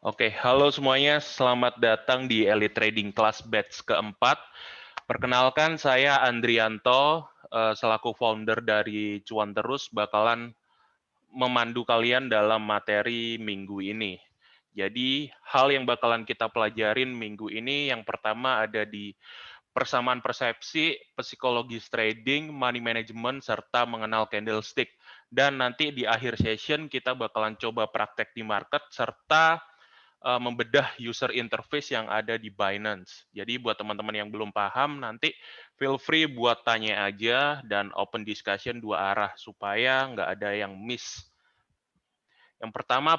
Oke, halo semuanya. Selamat datang di Elite Trading Class Batch keempat. Perkenalkan, saya Andrianto, selaku founder dari Cuan Terus, bakalan memandu kalian dalam materi minggu ini. Jadi, hal yang bakalan kita pelajarin minggu ini, yang pertama ada di persamaan persepsi, psikologis trading, money management, serta mengenal candlestick. Dan nanti di akhir session, kita bakalan coba praktek di market, serta membedah user interface yang ada di Binance. Jadi buat teman-teman yang belum paham, nanti feel free buat tanya aja dan open discussion dua arah supaya nggak ada yang miss. Yang pertama,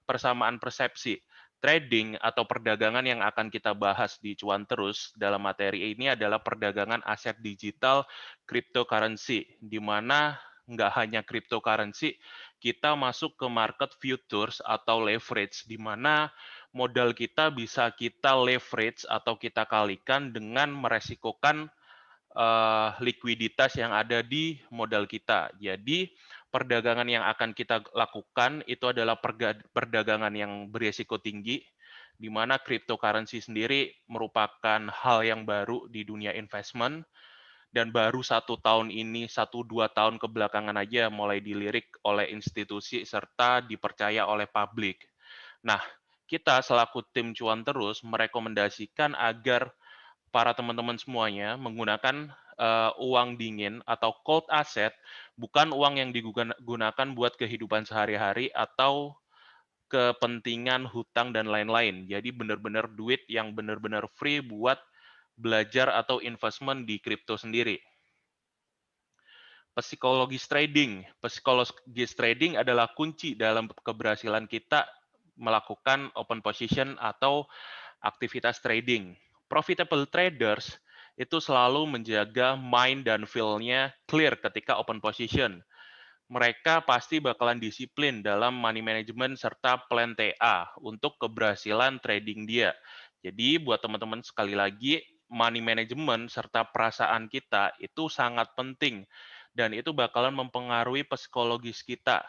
persamaan persepsi. Trading atau perdagangan yang akan kita bahas di Cuan Terus dalam materi ini adalah perdagangan aset digital cryptocurrency, di mana nggak hanya cryptocurrency, kita masuk ke market futures atau leverage, di mana modal kita bisa kita leverage atau kita kalikan dengan meresikokan likuiditas yang ada di modal kita. Jadi perdagangan yang akan kita lakukan itu adalah perdagangan yang berisiko tinggi, di mana cryptocurrency sendiri merupakan hal yang baru di dunia investment, dan baru 1 tahun ini, 1-2 tahun kebelakangan aja mulai dilirik oleh institusi serta dipercaya oleh publik. Nah, kita selaku tim Cuan Terus merekomendasikan agar para teman-teman semuanya menggunakan uang dingin atau cold asset, bukan uang yang digunakan buat kehidupan sehari-hari atau kepentingan hutang dan lain-lain. Jadi benar-benar duit yang benar-benar free buat belajar atau investment di kripto sendiri. Psikologis trading. Psikologis trading adalah kunci dalam keberhasilan kita melakukan open position atau aktivitas trading. Profitable traders itu selalu menjaga mind dan feel-nya clear ketika open position. Mereka pasti bakalan disiplin dalam money management serta plan TA untuk keberhasilan trading dia. Jadi buat teman-teman sekali lagi, money management serta perasaan kita itu sangat penting dan itu bakalan mempengaruhi psikologis kita.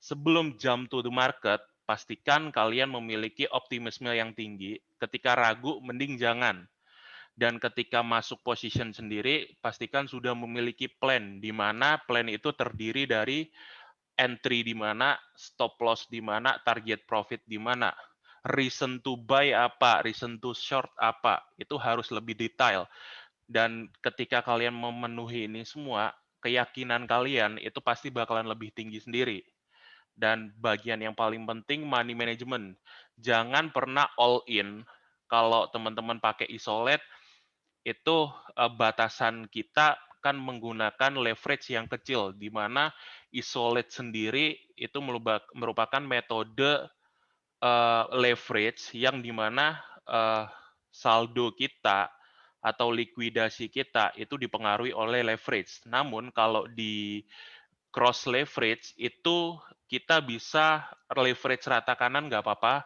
Sebelum jump to the market, pastikan kalian memiliki optimisme yang tinggi. Ketika ragu, mending jangan. Dan ketika masuk position sendiri, pastikan sudah memiliki plan, di mana plan itu terdiri dari entry di mana, stop loss di mana, target profit di mana. Reason to buy apa, reason to short apa, itu harus lebih detail. Dan ketika kalian memenuhi ini semua, keyakinan kalian itu pasti bakalan lebih tinggi sendiri. Dan bagian yang paling penting, money management. Jangan pernah all in. Kalau teman-teman pakai isolate, itu batasan kita kan menggunakan leverage yang kecil, di mana isolate sendiri itu merupakan metode leverage yang di mana saldo kita atau likuidasi kita itu dipengaruhi oleh leverage. Namun kalau di cross leverage itu kita bisa leverage rata kanan nggak apa-apa,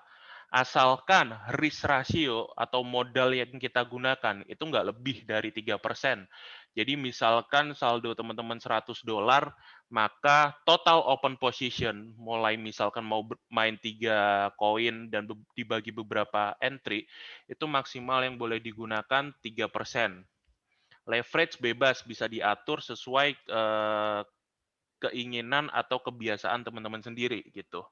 asalkan risk ratio atau modal yang kita gunakan itu nggak lebih dari 3%. Jadi misalkan saldo teman-teman $100, maka total open position, mulai misalkan mau main 3 koin dan dibagi beberapa entry, itu maksimal yang boleh digunakan 3%. Leverage bebas, bisa diatur sesuai keinginan atau kebiasaan teman-teman sendiri gitu.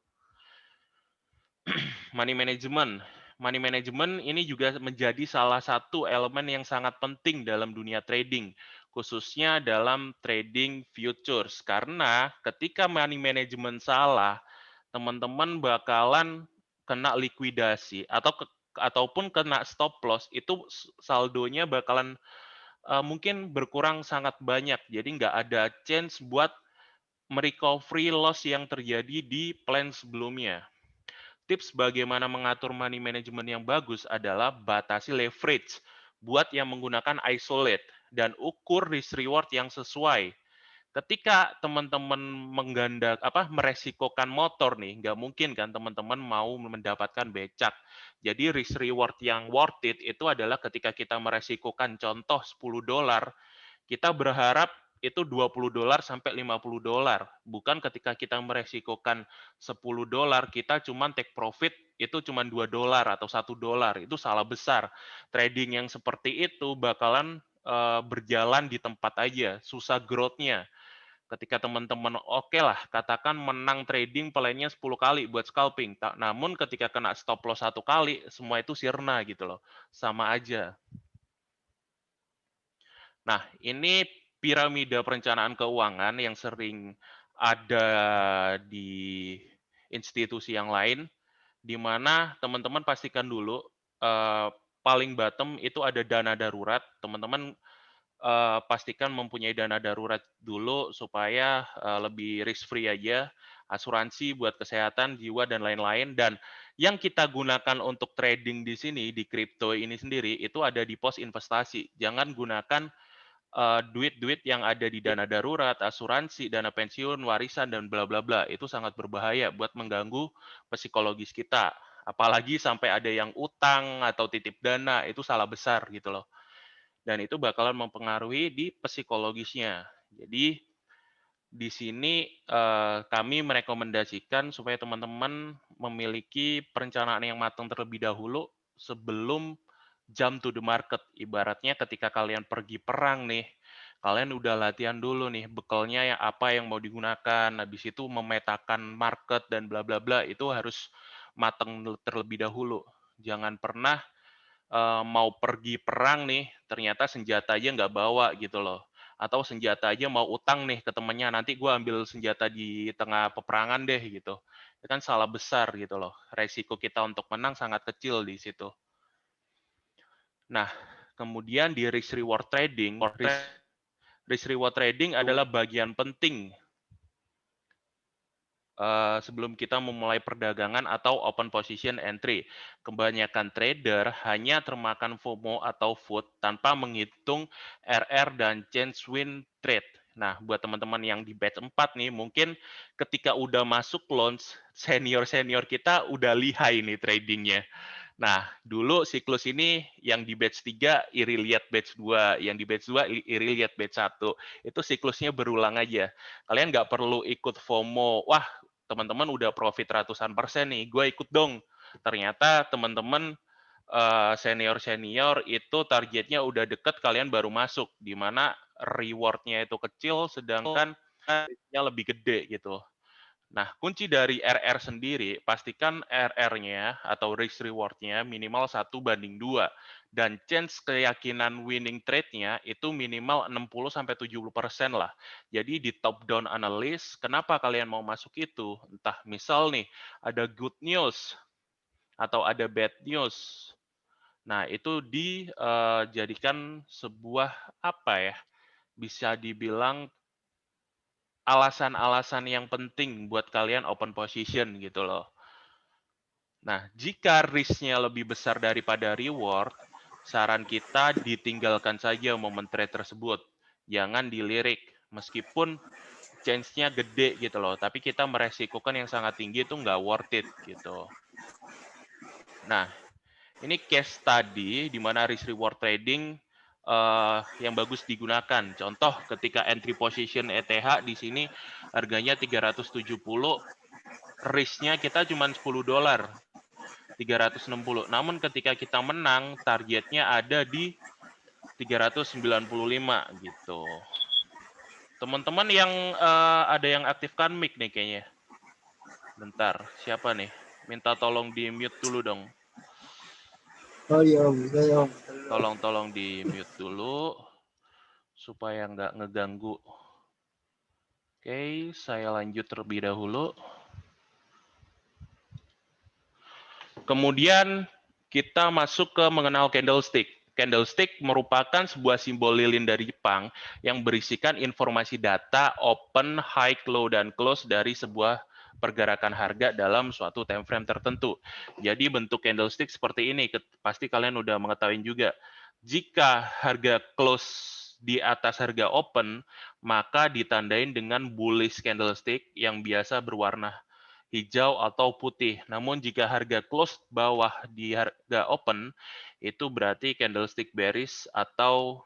Money management. Money management ini juga menjadi salah satu elemen yang sangat penting dalam dunia trading, khususnya dalam trading futures. Karena ketika money management salah, teman-teman bakalan kena likuidasi ataupun kena stop loss, itu saldonya bakalan mungkin berkurang sangat banyak. Jadi nggak ada chance buat merecovery loss yang terjadi di plan sebelumnya. Tips bagaimana mengatur money management yang bagus adalah batasi leverage buat yang menggunakan isolate dan ukur risk reward yang sesuai. Ketika teman-teman meresikokan motor nih, nggak mungkin kan teman-teman mau mendapatkan becak. Jadi risk reward yang worth it itu adalah ketika kita meresikokan contoh $10, kita berharap itu $20 sampai $50. Bukan ketika kita meresikokan $10, kita cuma take profit itu cuma $2 atau $1. Itu salah besar. Trading yang seperti itu bakalan berjalan di tempat aja, susah growth-nya. Ketika teman-teman oke lah, katakan menang trading palingnya 10 kali buat scalping. Namun ketika kena stop loss 1 kali, semua itu sirna gitu loh. Sama aja. Nah, ini piramida perencanaan keuangan yang sering ada di institusi yang lain, di mana teman-teman pastikan dulu paling bottom itu ada dana darurat. Teman-teman pastikan mempunyai dana darurat dulu supaya lebih risk free aja, asuransi buat kesehatan, jiwa dan lain-lain. Dan yang kita gunakan untuk trading di sini di kripto ini sendiri itu ada di pos investasi. Jangan gunakan duit-duit yang ada di dana darurat, asuransi, dana pensiun, warisan, dan bla bla bla. Itu sangat berbahaya buat mengganggu psikologis kita. Apalagi sampai ada yang utang atau titip dana, itu salah besar gitu loh. Dan itu bakalan mempengaruhi di psikologisnya. Jadi di sini kami merekomendasikan supaya teman-teman memiliki perencanaan yang matang terlebih dahulu sebelum jump to the market. Ibaratnya ketika kalian pergi perang nih, kalian udah latihan dulu nih bekalnya yang apa yang mau digunakan, habis itu memetakan market dan bla bla bla, itu harus matang terlebih dahulu. Jangan pernah mau pergi perang nih, ternyata senjata aja nggak bawa gitu loh. Atau senjata aja mau utang nih ke temennya, nanti gue ambil senjata di tengah peperangan deh gitu. Itu kan salah besar gitu loh. Resiko kita untuk menang sangat kecil di situ. Nah, kemudian di risk reward trading, risk reward trading adalah bagian penting sebelum kita memulai perdagangan atau open position entry. Kebanyakan trader hanya termakan FOMO atau FUD tanpa menghitung RR dan chance win trade. Nah, buat teman-teman yang di batch 4 nih, mungkin ketika udah masuk launch, senior-senior kita udah lihai nih tradingnya. Nah, dulu siklus ini yang di batch 3 iri lihat batch 2, yang di batch 2 iri lihat batch 1. Itu siklusnya berulang aja. Kalian nggak perlu ikut FOMO. Wah, teman-teman udah profit ratusan persen nih, gue ikut dong. Ternyata teman-teman senior-senior itu targetnya udah deket, kalian baru masuk, di mana reward-nya itu kecil, sedangkan risk-nya lebih gede gitu. Nah, kunci dari RR sendiri, pastikan RR-nya atau risk reward-nya minimal 1:2. Dan chance keyakinan winning trade-nya itu minimal 60-70% lah. Jadi di top-down analysis, kenapa kalian mau masuk itu? Entah misal nih, ada good news atau ada bad news. Nah, itu dijadikan sebuah apa ya, bisa dibilang alasan-alasan yang penting buat kalian open position gitu loh. Nah, jika risk-nya lebih besar daripada reward, saran kita ditinggalkan saja momen trade tersebut. Jangan dilirik, meskipun chance-nya gede gitu loh, tapi kita meresikokan yang sangat tinggi itu nggak worth it gitu. Nah, ini case study di mana risk reward trading yang bagus digunakan. Contoh ketika entry position ETH di sini harganya 370, risk-nya kita cuma $10, 360. Namun ketika kita menang, targetnya ada di 395 gitu. Teman-teman yang ada yang aktifkan mic nih kayaknya. Bentar, siapa nih? Minta tolong di mute dulu dong. Oh iya Om, saya Om. Tolong di mute dulu supaya nggak ngeganggu. Oke, saya lanjut terlebih dahulu. Kemudian kita masuk ke mengenal candlestick. Candlestick merupakan sebuah simbol lilin dari Jepang yang berisikan informasi data open, high, low, dan close dari sebuah pergerakan harga dalam suatu time frame tertentu. Jadi bentuk candlestick seperti ini, pasti kalian udah mengetahui juga. Jika harga close di atas harga open, maka ditandain dengan bullish candlestick yang biasa berwarna hijau atau putih. Namun jika harga close bawah di harga open, itu berarti candlestick bearish atau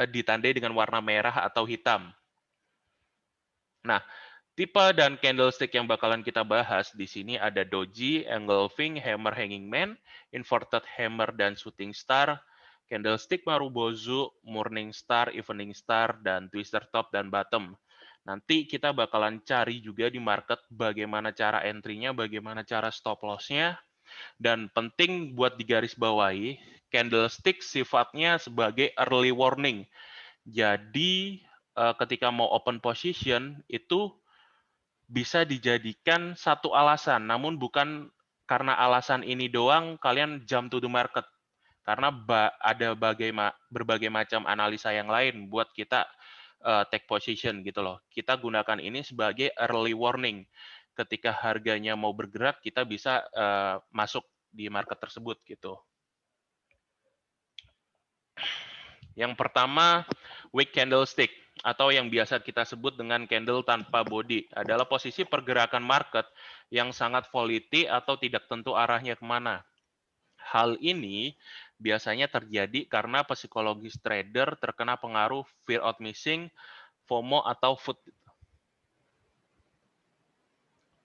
ditandai dengan warna merah atau hitam. Nah, tipe dan candlestick yang bakalan kita bahas di sini ada doji, engulfing, hammer, hanging man, inverted hammer, dan shooting star, candlestick marubozu, morning star, evening star, dan twister top dan bottom. Nanti kita bakalan cari juga di market bagaimana cara entry-nya, bagaimana cara stop loss-nya, dan penting buat digarisbawahi, candlestick sifatnya sebagai early warning. Jadi ketika mau open position itu bisa dijadikan satu alasan, namun bukan karena alasan ini doang kalian jump to the market. Karena ada berbagai macam analisa yang lain buat kita take position gitu loh. Kita gunakan ini sebagai early warning. Ketika harganya mau bergerak, kita bisa masuk di market tersebut gitu. Yang pertama, weak candlestick atau yang biasa kita sebut dengan candle tanpa body adalah posisi pergerakan market yang sangat volatile atau tidak tentu arahnya kemana. Hal ini biasanya terjadi karena psikologis trader terkena pengaruh fear of missing, FOMO atau FUD.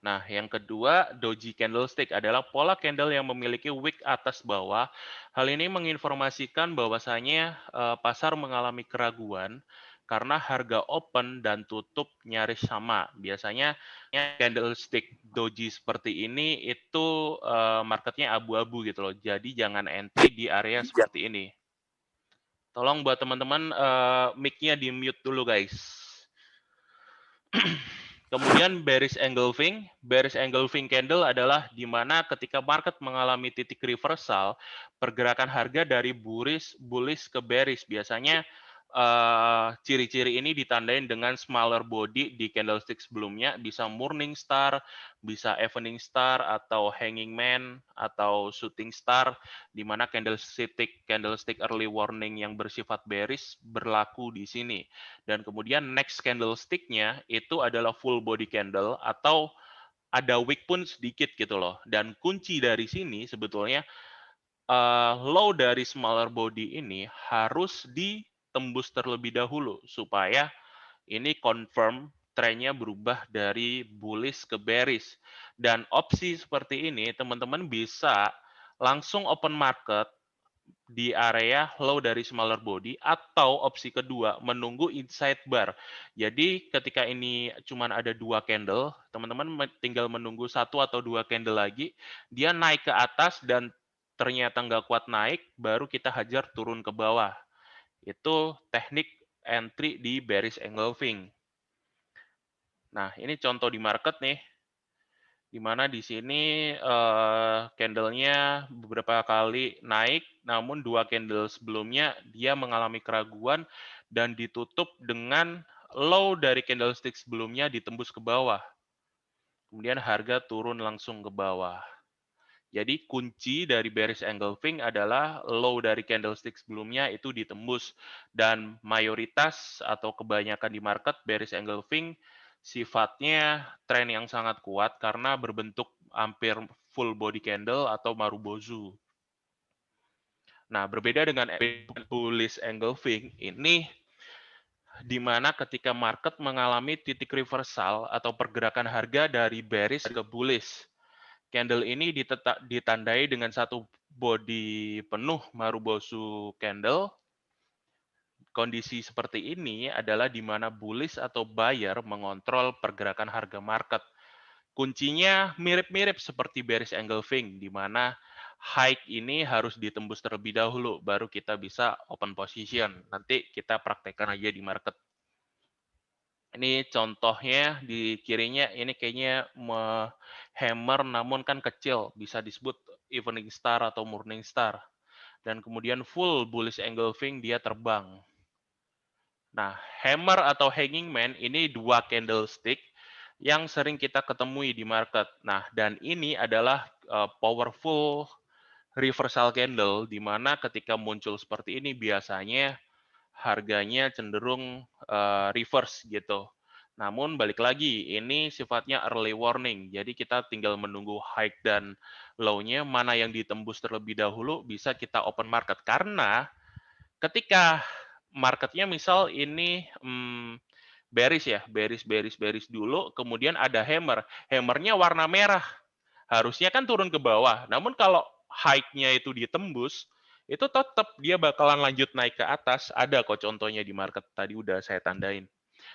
Nah, yang kedua, doji candlestick adalah pola candle yang memiliki wick atas bawah. Hal ini menginformasikan bahwasanya pasar mengalami keraguan karena harga open dan tutup nyaris sama. Biasanya candlestick doji seperti ini itu marketnya abu-abu gitu loh. Jadi jangan entry di area seperti ini. Tolong buat teman-teman mic-nya di mute dulu guys. Kemudian bearish engulfing. Bearish engulfing candle adalah di mana ketika market mengalami titik reversal, pergerakan harga dari bullish ke bearish. Biasanya ciri-ciri ini ditandain dengan smaller body di candlestick sebelumnya, bisa morning star, bisa evening star, atau hanging man, atau shooting star, di mana candlestick early warning yang bersifat bearish berlaku di sini. Dan kemudian next candlestick-nya itu adalah full body candle atau ada wick pun sedikit gitu loh. Dan kunci dari sini sebetulnya low dari smaller body ini harus ditembus terlebih dahulu supaya ini confirm trennya berubah dari bullish ke bearish. Dan opsi seperti ini teman-teman bisa langsung open market di area low dari smaller body atau opsi kedua menunggu inside bar. Jadi ketika ini cuma ada 2 candle, teman-teman tinggal menunggu 1 atau 2 candle lagi, dia naik ke atas dan ternyata nggak kuat naik, baru kita hajar turun ke bawah. Itu teknik entry di bearish engulfing. Nah, ini contoh di market nih, di mana di sini candle-nya beberapa kali naik, namun 2 candle sebelumnya dia mengalami keraguan dan ditutup dengan low dari candlestick sebelumnya ditembus ke bawah. Kemudian harga turun langsung ke bawah. Jadi kunci dari bearish engulfing adalah low dari candlestick sebelumnya itu ditembus dan mayoritas atau kebanyakan di market bearish engulfing sifatnya tren yang sangat kuat karena berbentuk hampir full body candle atau marubozu. Nah, berbeda dengan bullish engulfing, ini di mana ketika market mengalami titik reversal atau pergerakan harga dari bearish ke bullish. Candle ini ditandai dengan satu body penuh marubozu candle. Kondisi seperti ini adalah di mana bullish atau buyer mengontrol pergerakan harga market. Kuncinya mirip-mirip seperti bearish engulfing, di mana high ini harus ditembus terlebih dahulu, baru kita bisa open position. Nanti kita praktekkan aja di market. Ini contohnya di kirinya, ini kayaknya hammer namun kan kecil, bisa disebut evening star atau morning star. Dan kemudian full bullish engulfing dia terbang. Nah, hammer atau hanging man ini 2 candlestick yang sering kita ketemui di market. Nah, dan ini adalah powerful reversal candle, di mana ketika muncul seperti ini biasanya harganya cenderung reverse gitu. Namun balik lagi, ini sifatnya early warning. Jadi kita tinggal menunggu high dan low-nya, mana yang ditembus terlebih dahulu bisa kita open market. Karena ketika marketnya misal ini bearish ya, bearish dulu, kemudian ada hammer. Hammernya warna merah, harusnya kan turun ke bawah. Namun kalau high-nya itu ditembus, itu tetap dia bakalan lanjut naik ke atas. Ada kok contohnya di market tadi udah saya tandain.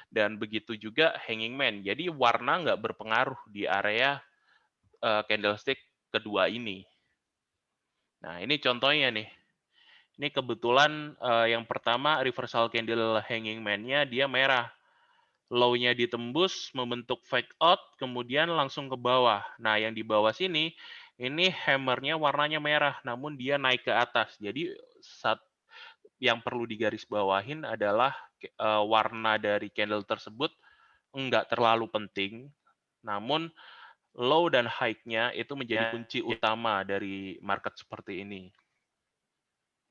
Dan begitu juga hanging man. Jadi warna nggak berpengaruh di area candlestick kedua ini. Nah, ini contohnya nih. Ini kebetulan yang pertama reversal candle hanging man-nya dia merah. Low-nya ditembus, membentuk fake out, kemudian langsung ke bawah. Nah, yang di bawah sini, ini hammer-nya warnanya merah, namun dia naik ke atas. Jadi, yang perlu digarisbawahin adalah warna dari candle tersebut enggak terlalu penting, namun low dan high-nya itu menjadi kunci utama dari market seperti ini.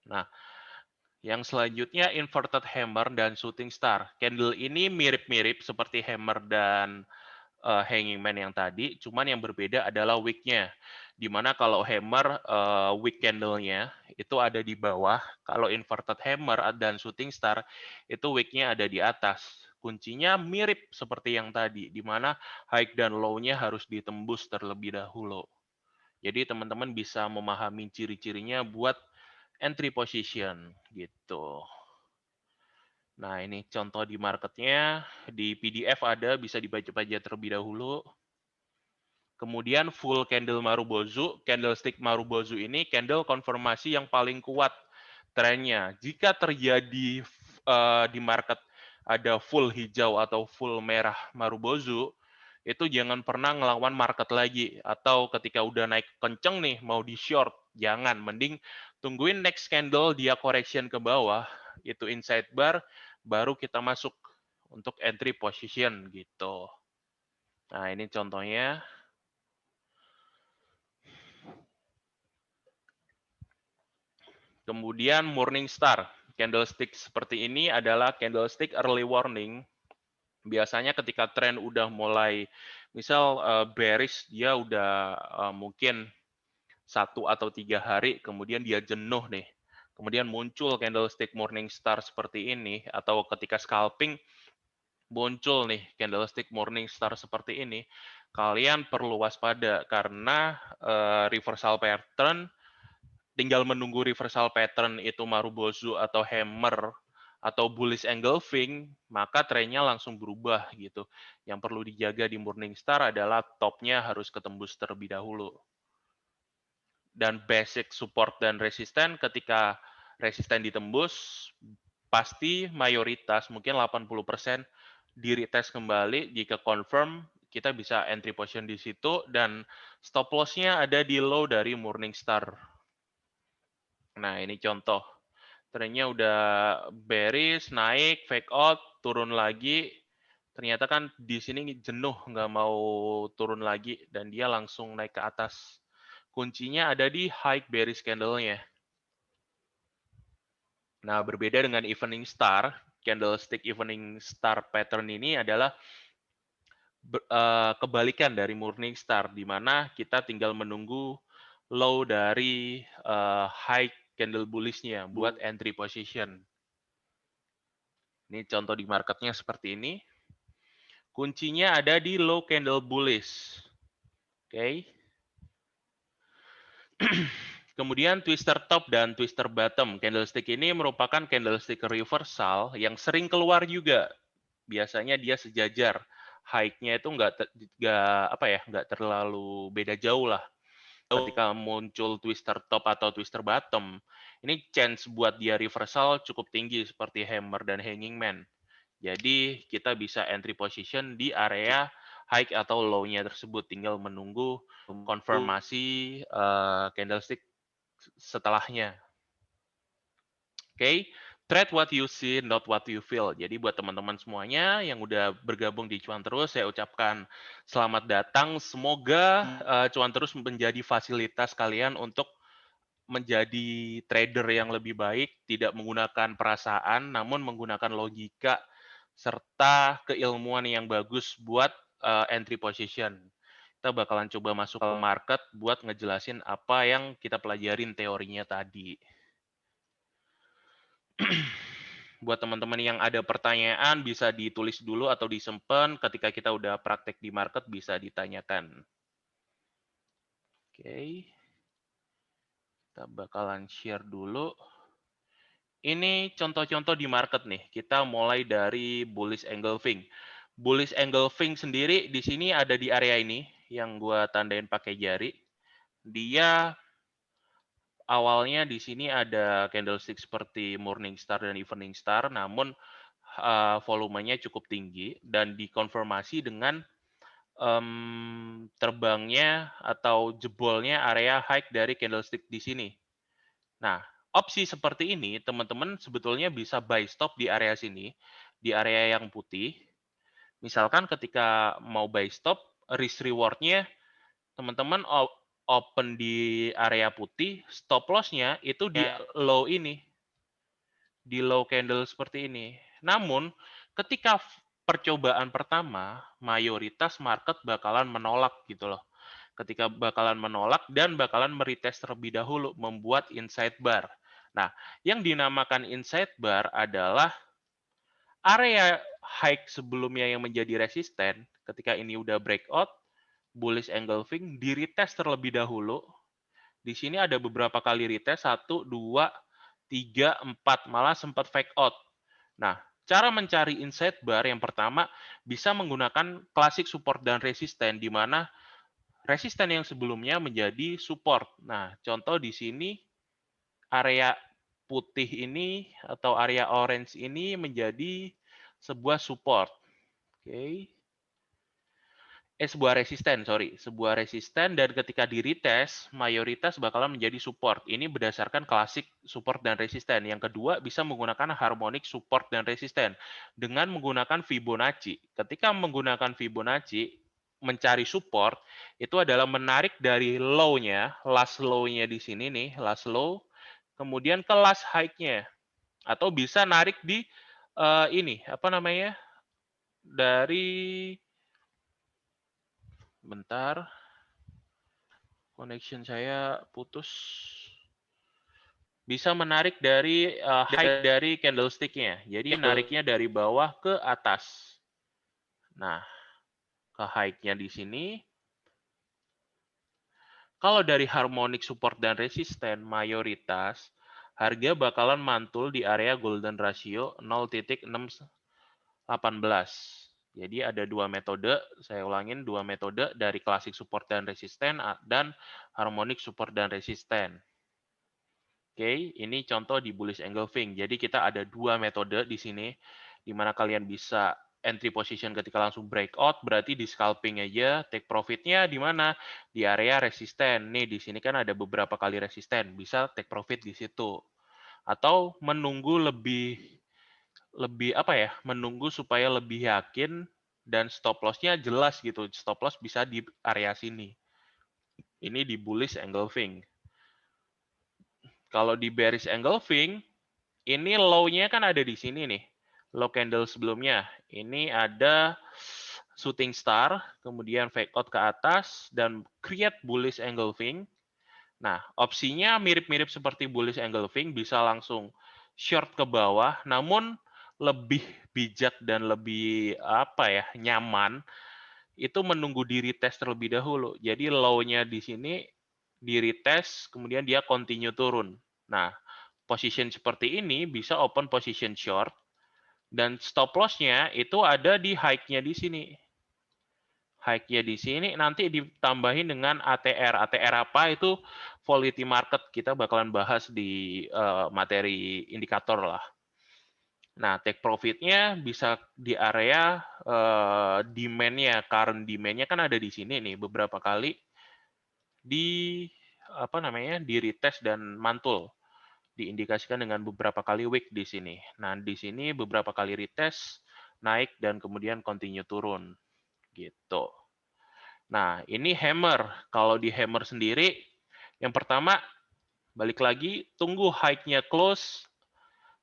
Nah, yang selanjutnya inverted hammer dan shooting star. Candle ini mirip-mirip seperti hammer dan hanging man yang tadi, cuman yang berbeda adalah wick-nya. Dimana kalau hammer wick candle-nya itu ada di bawah, kalau inverted hammer dan shooting star itu wick-nya ada di atas. Kuncinya mirip seperti yang tadi, di mana high dan low-nya harus ditembus terlebih dahulu. Jadi teman-teman bisa memahami ciri-cirinya buat entry position gitu. Nah, ini contoh di marketnya, di PDF ada, bisa dibaca-baca terlebih dahulu. Kemudian full candle Marubozu, candlestick Marubozu ini candle konfirmasi yang paling kuat trennya. Jika terjadi di market ada full hijau atau full merah Marubozu, itu jangan pernah ngelawan market lagi. Atau ketika udah naik kenceng nih, mau di short, jangan. Mending tungguin next candle dia correction ke bawah, itu inside bar, baru kita masuk untuk entry position gitu. Nah, ini contohnya. Kemudian Morningstar, candlestick seperti ini adalah candlestick early warning. Biasanya ketika tren udah mulai, misal bearish, dia udah mungkin 1 atau 3 hari, kemudian dia jenuh nih. Kemudian muncul candlestick Morningstar seperti ini, atau ketika scalping, muncul nih candlestick Morningstar seperti ini, kalian perlu waspada karena reversal pattern tinggal menunggu reversal pattern itu Marubozu atau hammer atau bullish engulfing, maka trennya langsung berubah gitu. Yang perlu dijaga di Morningstar adalah topnya harus ketembus terlebih dahulu. Dan basic support dan resisten, ketika resisten ditembus, pasti mayoritas, mungkin 80%, di retest kembali. Jika confirm, kita bisa entry position di situ, dan stop loss-nya ada di low dari Morningstar. Nah, ini contoh. Trennya udah bearish, naik, fake out, turun lagi. Ternyata kan di sini jenuh, nggak mau turun lagi, dan dia langsung naik ke atas. Kuncinya ada di high bearish candle-nya. Nah, berbeda dengan evening star, candlestick evening star pattern ini adalah kebalikan dari morning star, di mana kita tinggal menunggu low dari high candle bullish-nya buat entry position. Ini contoh di marketnya seperti ini. Kuncinya ada di low candle bullish. Oke. Kemudian twister top dan twister bottom. Candlestick ini merupakan candlestick reversal yang sering keluar juga. Biasanya dia sejajar. High-nya itu nggak terlalu beda jauh lah. Ketika muncul twister top atau twister bottom, ini chance buat dia reversal cukup tinggi seperti hammer dan hanging man. Jadi kita bisa entry position di area high atau low-nya tersebut, tinggal menunggu konfirmasi candlestick setelahnya. Oke, trade what you see, not what you feel. Jadi buat teman-teman semuanya yang udah bergabung di Cuan Terus, saya ucapkan selamat datang. Semoga Cuan Terus menjadi fasilitas kalian untuk menjadi trader yang lebih baik, tidak menggunakan perasaan, namun menggunakan logika serta keilmuan yang bagus buat entry position. Kita bakalan coba masuk ke market buat ngejelasin apa yang kita pelajarin teorinya tadi. buat teman-teman yang ada pertanyaan bisa ditulis dulu atau disimpan, ketika kita udah praktek di market bisa ditanyakan. Oke. Kita bakalan share dulu. Ini contoh-contoh di market nih. Kita mulai dari bullish engulfing. Bullish engulfing sendiri di sini ada di area ini yang gua tandain pakai jari. Dia awalnya di sini ada candlestick seperti morning star dan evening star, namun volumenya cukup tinggi dan dikonfirmasi dengan terbangnya atau jebolnya area high dari candlestick di sini. Nah, opsi seperti ini teman-teman sebetulnya bisa buy stop di area sini, di area yang putih. Misalkan ketika mau buy stop, risk reward-nya teman-teman open di area putih, stop loss-nya itu di low ini, di low candle seperti ini. Namun, ketika percobaan pertama, mayoritas market bakalan menolak gitu loh. Ketika bakalan menolak dan bakalan meretest terlebih dahulu, membuat inside bar. Nah, yang dinamakan inside bar adalah area high sebelumnya yang menjadi resisten, ketika ini udah breakout, bullish engulfing, di retest terlebih dahulu. Di sini ada beberapa kali retest, 1, 2, 3, 4, malah sempat fake out. Nah, cara mencari inside bar yang pertama bisa menggunakan klasik support dan resisten, di mana resisten yang sebelumnya menjadi support. Nah, contoh di sini area putih ini atau area orange ini menjadi sebuah support. Oke. Sebuah resisten, sebuah resisten, dan ketika di retest, mayoritas bakalan menjadi support. Ini berdasarkan klasik support dan resisten. Yang kedua, bisa menggunakan harmonic support dan resisten dengan menggunakan Fibonacci. Ketika menggunakan Fibonacci, mencari support, itu adalah menarik dari low-nya, last low-nya di sini nih, last low, kemudian ke last high-nya. Atau bisa narik di ini, apa namanya, dari, bentar, connection saya putus. Bisa menarik dari high dari candlestick-nya. Jadi nariknya dari bawah ke atas. Nah, ke high-nya di sini. Kalau dari harmonic support dan resisten, mayoritas harga bakalan mantul di area golden ratio 0,618. Jadi ada dua metode, saya ulangin dua metode dari classic support dan resisten dan harmonic support dan resisten. Oke, ini contoh di bullish engulfing. Jadi kita ada dua metode di sini, di mana kalian bisa entry position ketika langsung breakout, berarti di scalping aja, take profitnya di mana? Di area resisten. Nih, di sini kan ada beberapa kali resisten, bisa take profit di situ. Atau menunggu lebih apa ya, menunggu supaya lebih yakin dan stop loss-nya jelas gitu. Stop loss bisa di area sini. Ini di bullish engulfing. Kalau di bearish engulfing, ini low-nya kan ada di sini nih. Low candle sebelumnya. Ini ada shooting star, kemudian fake out ke atas, dan create bullish engulfing. Nah, opsinya mirip-mirip seperti bullish engulfing, bisa langsung short ke bawah, namun lebih bijak dan lebih apa ya, nyaman, itu menunggu di retest terlebih dahulu. Jadi low-nya di sini di retest, kemudian dia continue turun. Nah, position seperti ini bisa open position short, dan stop loss-nya itu ada di high-nya di sini. High-nya di sini nanti ditambahin dengan ATR. ATR apa itu? Volatility market. Kita bakalan bahas di materi indikator lah. Nah, take profit-nya bisa di area demand-nya. Current demand-nya kan ada di sini nih beberapa kali di apa namanya? Di retest dan mantul. Diindikasikan dengan beberapa kali wick di sini. Nah, di sini beberapa kali retest, naik, dan kemudian continue turun. Gitu. Nah, ini hammer. Kalau di hammer sendiri, yang pertama, balik lagi, tunggu high-nya close,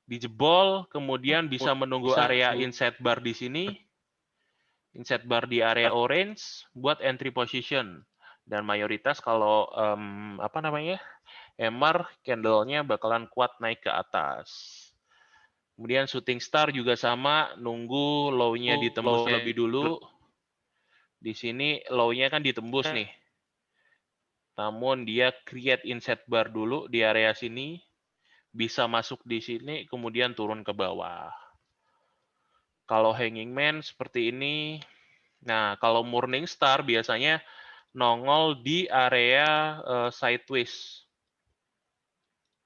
dijebol, kemudian bisa menunggu area inside bar di sini, inside bar di area orange, buat entry position. Dan mayoritas kalau, apa namanya, hammer, candle-nya bakalan kuat naik ke atas. Kemudian shooting star juga sama, nunggu low-nya ditembus lebih dulu. Di sini low-nya kan ditembus nih. Namun dia create inset bar dulu di area sini, bisa masuk di sini, kemudian turun ke bawah. Kalau hanging man seperti ini. Nah, kalau morning star biasanya nongol di area sideways.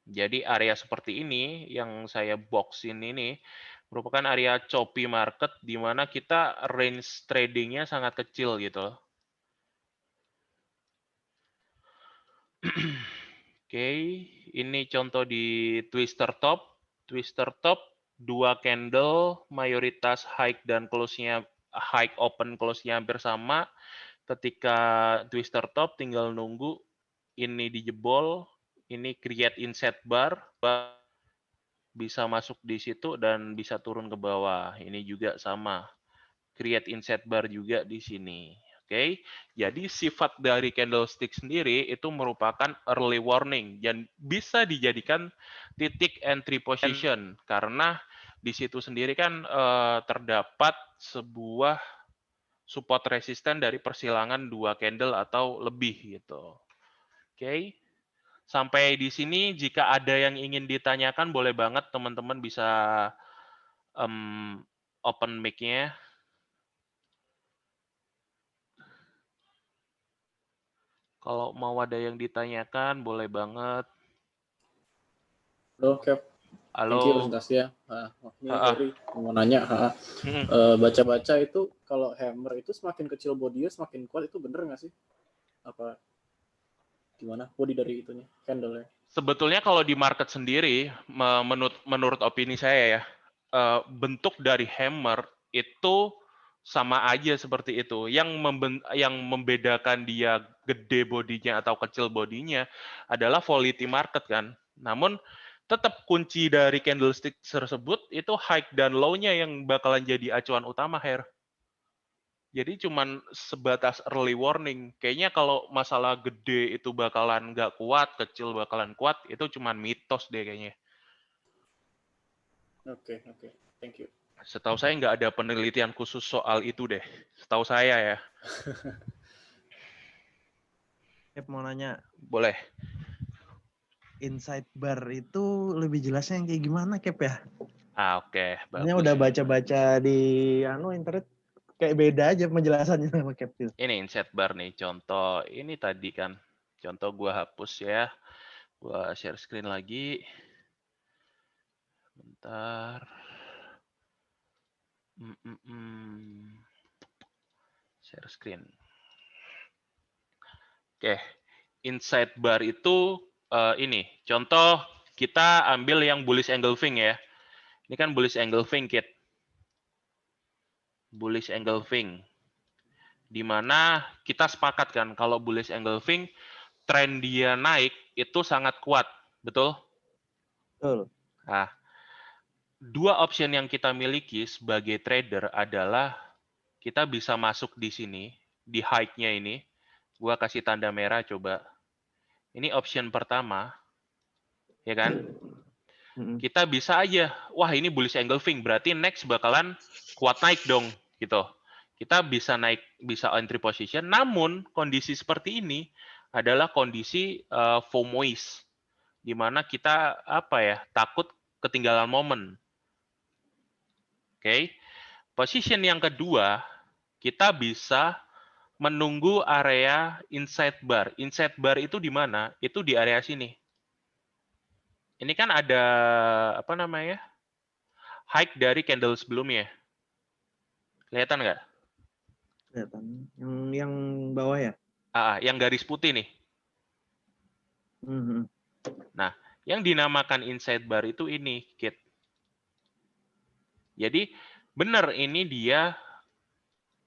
Jadi area seperti ini yang saya boxin ini merupakan area choppy market di mana kita range tradingnya sangat kecil gitu. Oke, ini contoh di twister top. Twister top 2 candle mayoritas high dan close-nya high open close-nya hampir sama. Ketika twister top tinggal nunggu ini dijebol, ini create inset bar, bisa masuk di situ dan bisa turun ke bawah. Ini juga sama. Create inset bar juga di sini. Oke. Jadi sifat dari candlestick sendiri itu merupakan early warning dan bisa dijadikan titik entry position karena di situ sendiri kan terdapat sebuah support resisten dari persilangan 2 candle atau lebih gitu. Oke. Sampai di sini jika ada yang ingin ditanyakan boleh banget teman-teman bisa open mic-nya. Kalau mau ada yang ditanyakan boleh banget. Halo, Cap. Thank you Halo. presentasi ya. Ini Heri mau nanya. Baca-baca itu kalau hammer itu semakin kecil bodinya semakin kuat, itu bener nggak sih? Apa gimana body dari itunya, candle-nya? Sebetulnya kalau di market sendiri, menurut opini saya ya, bentuk dari hammer itu sama aja seperti itu. Yang membedakan dia gede bodinya atau kecil bodinya adalah volatility market kan. Namun tetap kunci dari candlestick tersebut itu high dan low-nya yang bakalan jadi acuan utama, Her. Jadi cuman sebatas early warning. Kayaknya kalau masalah gede itu bakalan nggak kuat, kecil bakalan kuat, itu cuman mitos deh kayaknya. Oke. Thank you. Setahu saya nggak ada penelitian khusus soal itu deh. Setahu saya ya. Mau nanya. Boleh. Insight bar itu lebih jelasnya yang kayak gimana, Cap ya? Oke. Ini udah baca-baca di internet kayak beda aja penjelasannya sama Cap. Ini insight bar nih, contoh. Ini tadi kan. Contoh gua hapus ya. Gua share screen lagi. Bentar. Share screen. Oke. Insight bar itu ini. Contoh kita ambil yang bullish engulfing ya. Ini kan bullish engulfing, Kit. Bullish engulfing. Di mana kita sepakat kan kalau bullish engulfing tren dia naik itu sangat kuat, betul? Betul. Nah, dua option yang kita miliki sebagai trader adalah kita bisa masuk di sini, di high-nya ini. Gua kasih tanda merah coba. Ini option pertama, ya kan? Kita bisa aja, wah ini bullish engulfing, berarti next bakalan kuat naik dong, gitu. Kita bisa naik, bisa entry position, namun kondisi seperti ini adalah kondisi FOMOIS, di mana kita takut ketinggalan momen. Oke. Position yang kedua, kita bisa menunggu area inside bar. Inside bar itu di mana? Itu di area sini. Ini kan ada high dari candle sebelumnya. Kelihatan nggak? Kelihatan. Yang bawah ya? Yang garis putih nih. Nah, yang dinamakan inside bar itu ini, Kit. Jadi, benar ini dia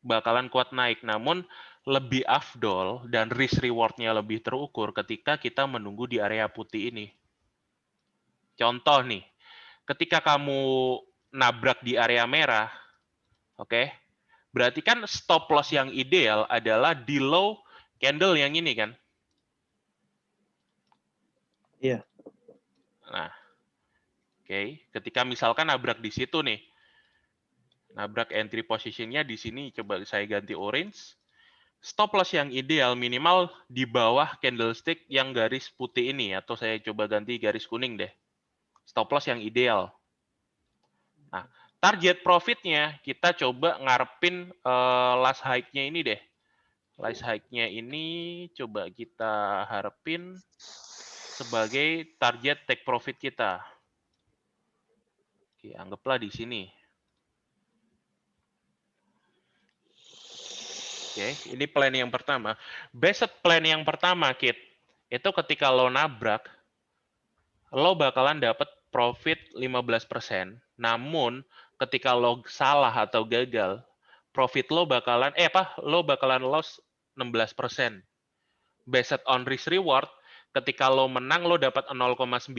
bakalan kuat naik, namun lebih afdol dan risk reward-nya lebih terukur ketika kita menunggu di area putih ini. Contoh nih, ketika kamu nabrak di area merah, oke, berarti kan stop loss yang ideal adalah di low candle yang ini kan? Iya. Nah, Oke, ketika misalkan nabrak di situ nih, nabrak entry positionnya di sini, coba saya ganti orange. Stop loss yang ideal minimal di bawah candlestick yang garis putih ini, atau saya coba ganti garis kuning deh. Stop loss yang ideal. Nah, target profitnya kita coba ngarepin last high-nya ini deh. Last high-nya ini coba kita harapin sebagai target take profit kita. Oke, anggaplah di sini. Oke, ini plan yang pertama. Basic plan yang pertama, Kit, itu ketika lo nabrak, lo bakalan dapat profit 15%. Namun, ketika lo salah atau gagal, profit lo bakalan, lo bakalan loss 16%. Based on risk reward, ketika lo menang, lo dapat 0,95,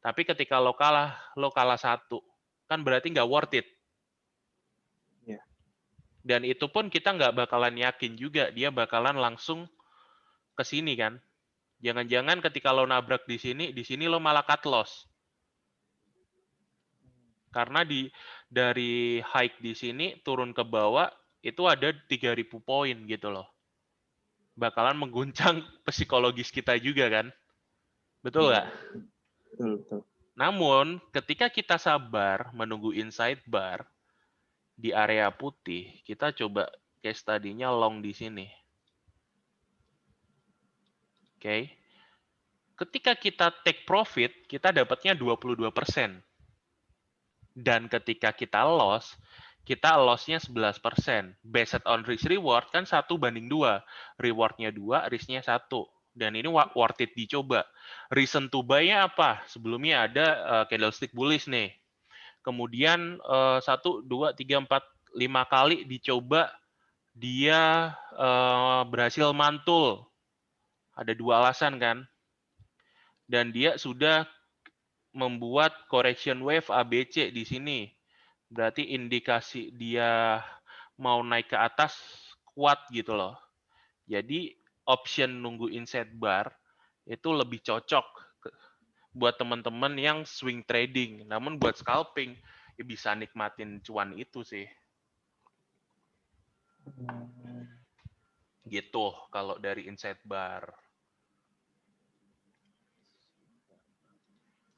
tapi ketika lo kalah 1. Kan berarti nggak worth it. Dan itu pun kita nggak bakalan yakin juga dia bakalan langsung ke sini kan. Jangan-jangan ketika lo nabrak di sini lo malah cut loss. Karena dari high di sini turun ke bawah itu ada 3.000 poin gitu loh. Bakalan mengguncang psikologis kita juga kan. Betul nggak? Betul. Namun ketika kita sabar menunggu inside bar di area putih, kita coba case tadinya long di sini. Oke. Ketika kita take profit, kita dapatnya 22%. Dan ketika kita loss-nya 11%. Based on risk reward kan 1:2. Reward-nya 2, risk-nya 1. Dan ini worth it dicoba. Reason to buy-nya apa? Sebelumnya ada candlestick bullish nih. Kemudian 1, 2, 3, 4, 5 kali dicoba, dia berhasil mantul. Ada 2 alasan kan. Dan dia sudah membuat correction wave ABC di sini. Berarti indikasi dia mau naik ke atas kuat gitu loh. Jadi option nunggu inside bar itu lebih cocok buat teman-teman yang swing trading. Namun buat scalping ya bisa nikmatin cuan itu sih. Gitu kalau dari inside bar.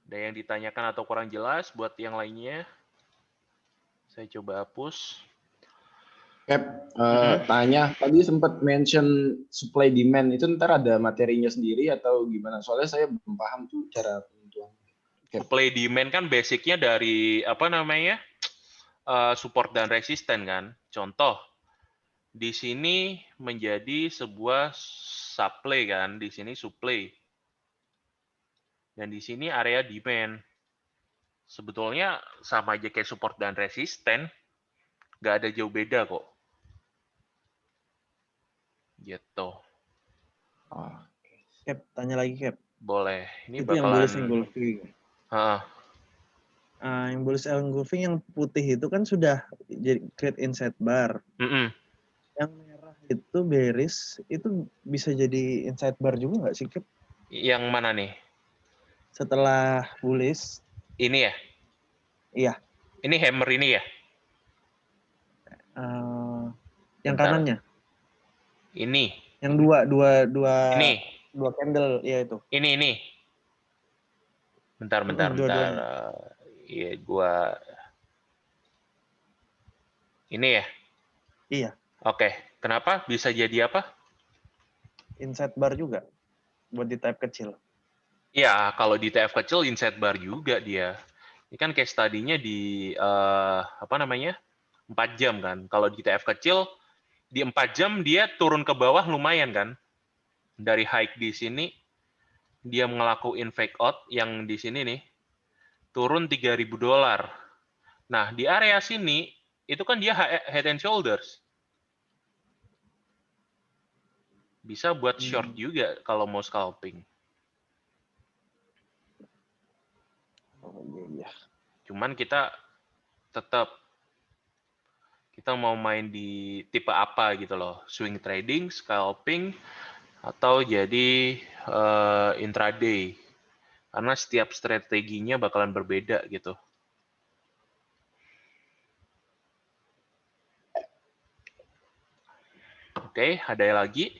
Ada yang ditanyakan atau kurang jelas buat yang lainnya? Saya coba hapus. Cap, tanya, tadi sempat mention supply demand, itu ntar ada materinya sendiri atau gimana? Soalnya saya belum paham tuh cara penentuan. Supply demand kan basicnya dari support dan resisten kan. Contoh, di sini menjadi sebuah supply kan, di sini supply. Dan di sini area demand. Sebetulnya sama aja kayak support dan resisten, nggak ada jauh beda kok. Gitu. Oh. Cap, tanya lagi Cap. Boleh. Ini itu bakalan. Yang bullish engulfing. Yang bullish engulfing yang putih itu kan sudah jadi create inside bar. Yang merah itu bearish, itu bisa jadi inside bar juga nggak sih Cap? Yang mana nih? Setelah bullish. Ini ya? Iya. Ini hammer ini ya? Yang kanannya. Ini. Yang dua ini. Dua candle, ya itu. Ini. Bentar. Iya, gua. Ini ya? Iya. Oke. Kenapa? Bisa jadi apa? Inside bar juga. Buat di type kecil. Ya, kalau di TF kecil inside bar juga dia. Ini kan case tadinya di 4 jam kan. Kalau di TF kecil di 4 jam dia turun ke bawah lumayan kan. Dari high di sini dia ngelakuin fake out yang di sini nih. Turun $3.000. Nah, di area sini itu kan dia head and shoulders. Bisa buat short juga kalau mau scalping. Iya. Cuman kita mau main di tipe apa gitu loh. Swing trading, scalping, atau jadi intraday. Karena setiap strateginya bakalan berbeda gitu. Oke, ada lagi?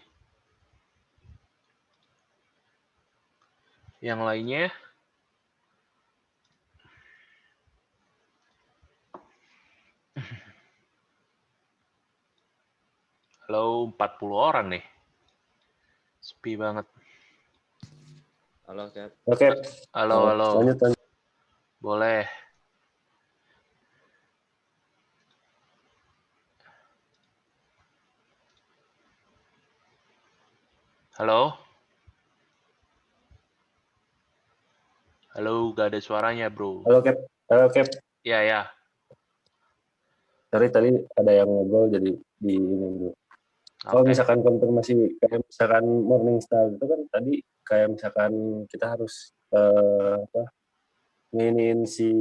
Yang lainnya? Halo, 40 orang nih. Sepi banget. Halo, Cap. Oke. Halo. Lanjut. Boleh. Halo? Halo, gak ada suaranya, bro. Halo, Cap. Ya. Tadi ada yang ngobrol jadi di ini dulu. Kalau Oke. misalkan konfirmasi kayak misalkan Morningstar itu kan tadi kayak misalkan kita harus nginiin si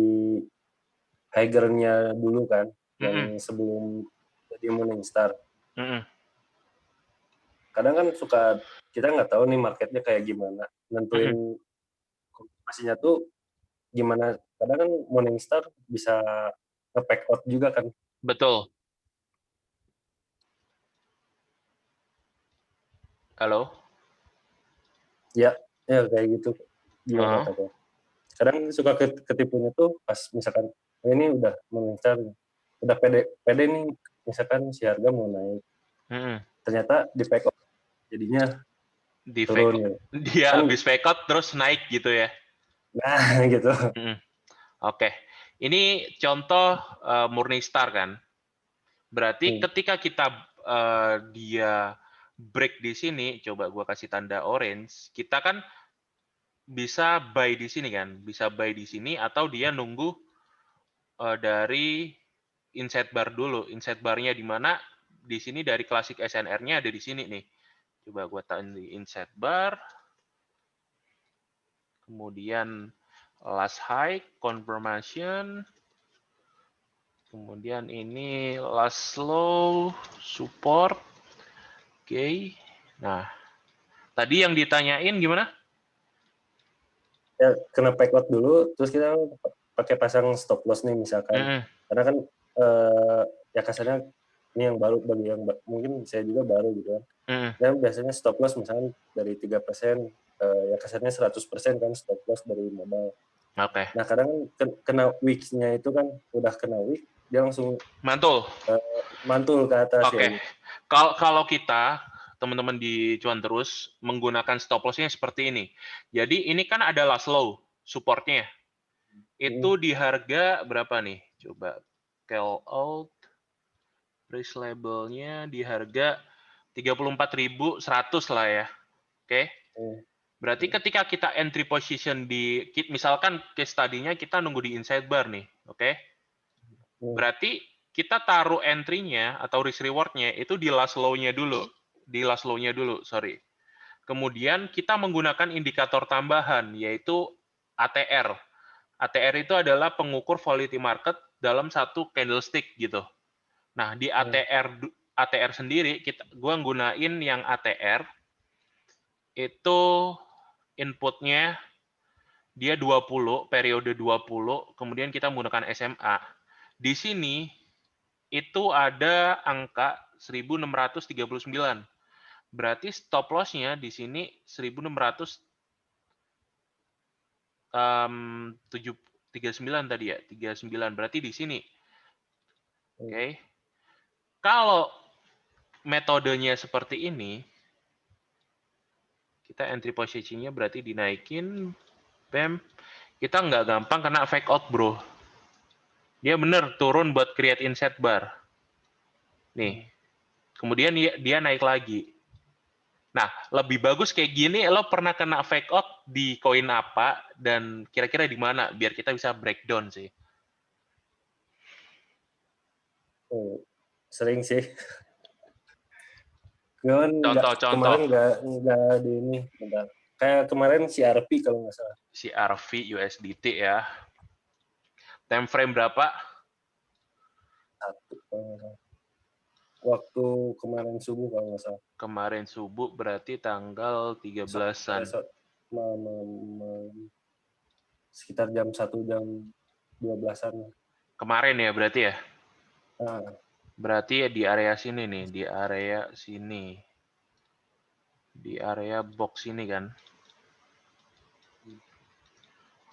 Haiger-nya dulu kan, yang sebelum jadi Morningstar. Kadang kan suka kita nggak tahu nih marketnya kayak gimana, nentuin konfirmasinya tuh gimana. Kadang kan Morningstar bisa nge-pack out juga kan. Betul. Halo? Ya kayak gitu. Gimana kata? Kadang suka ketipunya tuh pas misalkan ini udah Morningstar, udah pede nih, misalkan si harga mau naik. Ternyata di pack out jadinya turun. Dia habis pack out terus naik gitu ya. Nah, gitu. Oke. Ini contoh Morningstar kan. Berarti ketika kita dia break di sini, coba gua kasih tanda orange, kita kan bisa buy di sini kan, bisa buy di sini atau dia nunggu dari insight bar dulu. Insight barnya di mana? Di sini dari klasik SNR-nya ada di sini nih. Coba gua tanda di insight bar. Kemudian last high confirmation. Kemudian ini last low support. Oke. Nah, tadi yang ditanyain gimana? Ya, kena pack out dulu, terus kita pakai pasang stop loss nih misalkan. Karena kan ya kasarnya ini yang baru bagi yang mungkin saya juga baru gitu kan. Dan biasanya stop loss misalkan dari 3%, ya kasarnya 100% kan stop loss dari modal. Oke. Nah, kadang kena wicks-nya itu kan udah kena wick, dia langsung mantul ke atas. Oke. Ya. Gitu. Kalau kita teman-teman di Cuan Terus menggunakan stop loss-nya seperti ini. Jadi ini kan ada last low support-nya. Itu di harga berapa nih? Coba call out price label-nya di harga 34.100 lah ya. Oke. Berarti ketika kita entry position di misalkan case tadinya kita nunggu di inside bar nih, oke? Berarti kita taruh entry-nya atau risk reward-nya itu di last low-nya dulu. Sorry. Kemudian kita menggunakan indikator tambahan, yaitu ATR. ATR itu adalah pengukur volatility market dalam satu candlestick gitu. Nah, di ATR sendiri, gua gunain yang ATR, itu inputnya dia 20, periode 20, kemudian kita menggunakan SMA. Di sini, itu ada angka 1639. Berarti stop loss-nya di sini 1639 tadi ya, 39. Berarti di sini. Oke. Kalau metodenya seperti ini, kita entry position-nya berarti dinaikin, bam. Kita nggak gampang kena fake out, bro. Dia bener turun buat create inset bar. Nih. Kemudian dia naik lagi. Nah, lebih bagus kayak gini, lo pernah kena fake out di koin apa, dan kira-kira di mana, biar kita bisa breakdown sih. Sering sih. Contoh. Kemarin nggak di ini. Bentar. Kayak kemarin CRP kalau nggak salah. CRV USDT ya. Time frame berapa? 1. Waktu kemarin subuh kalau nggak salah. Kemarin subuh berarti tanggal 13-an. sekitar jam 1 jam 12-an. Kemarin ya berarti ya? Nah, berarti di area sini nih, di area sini. Di area box ini kan.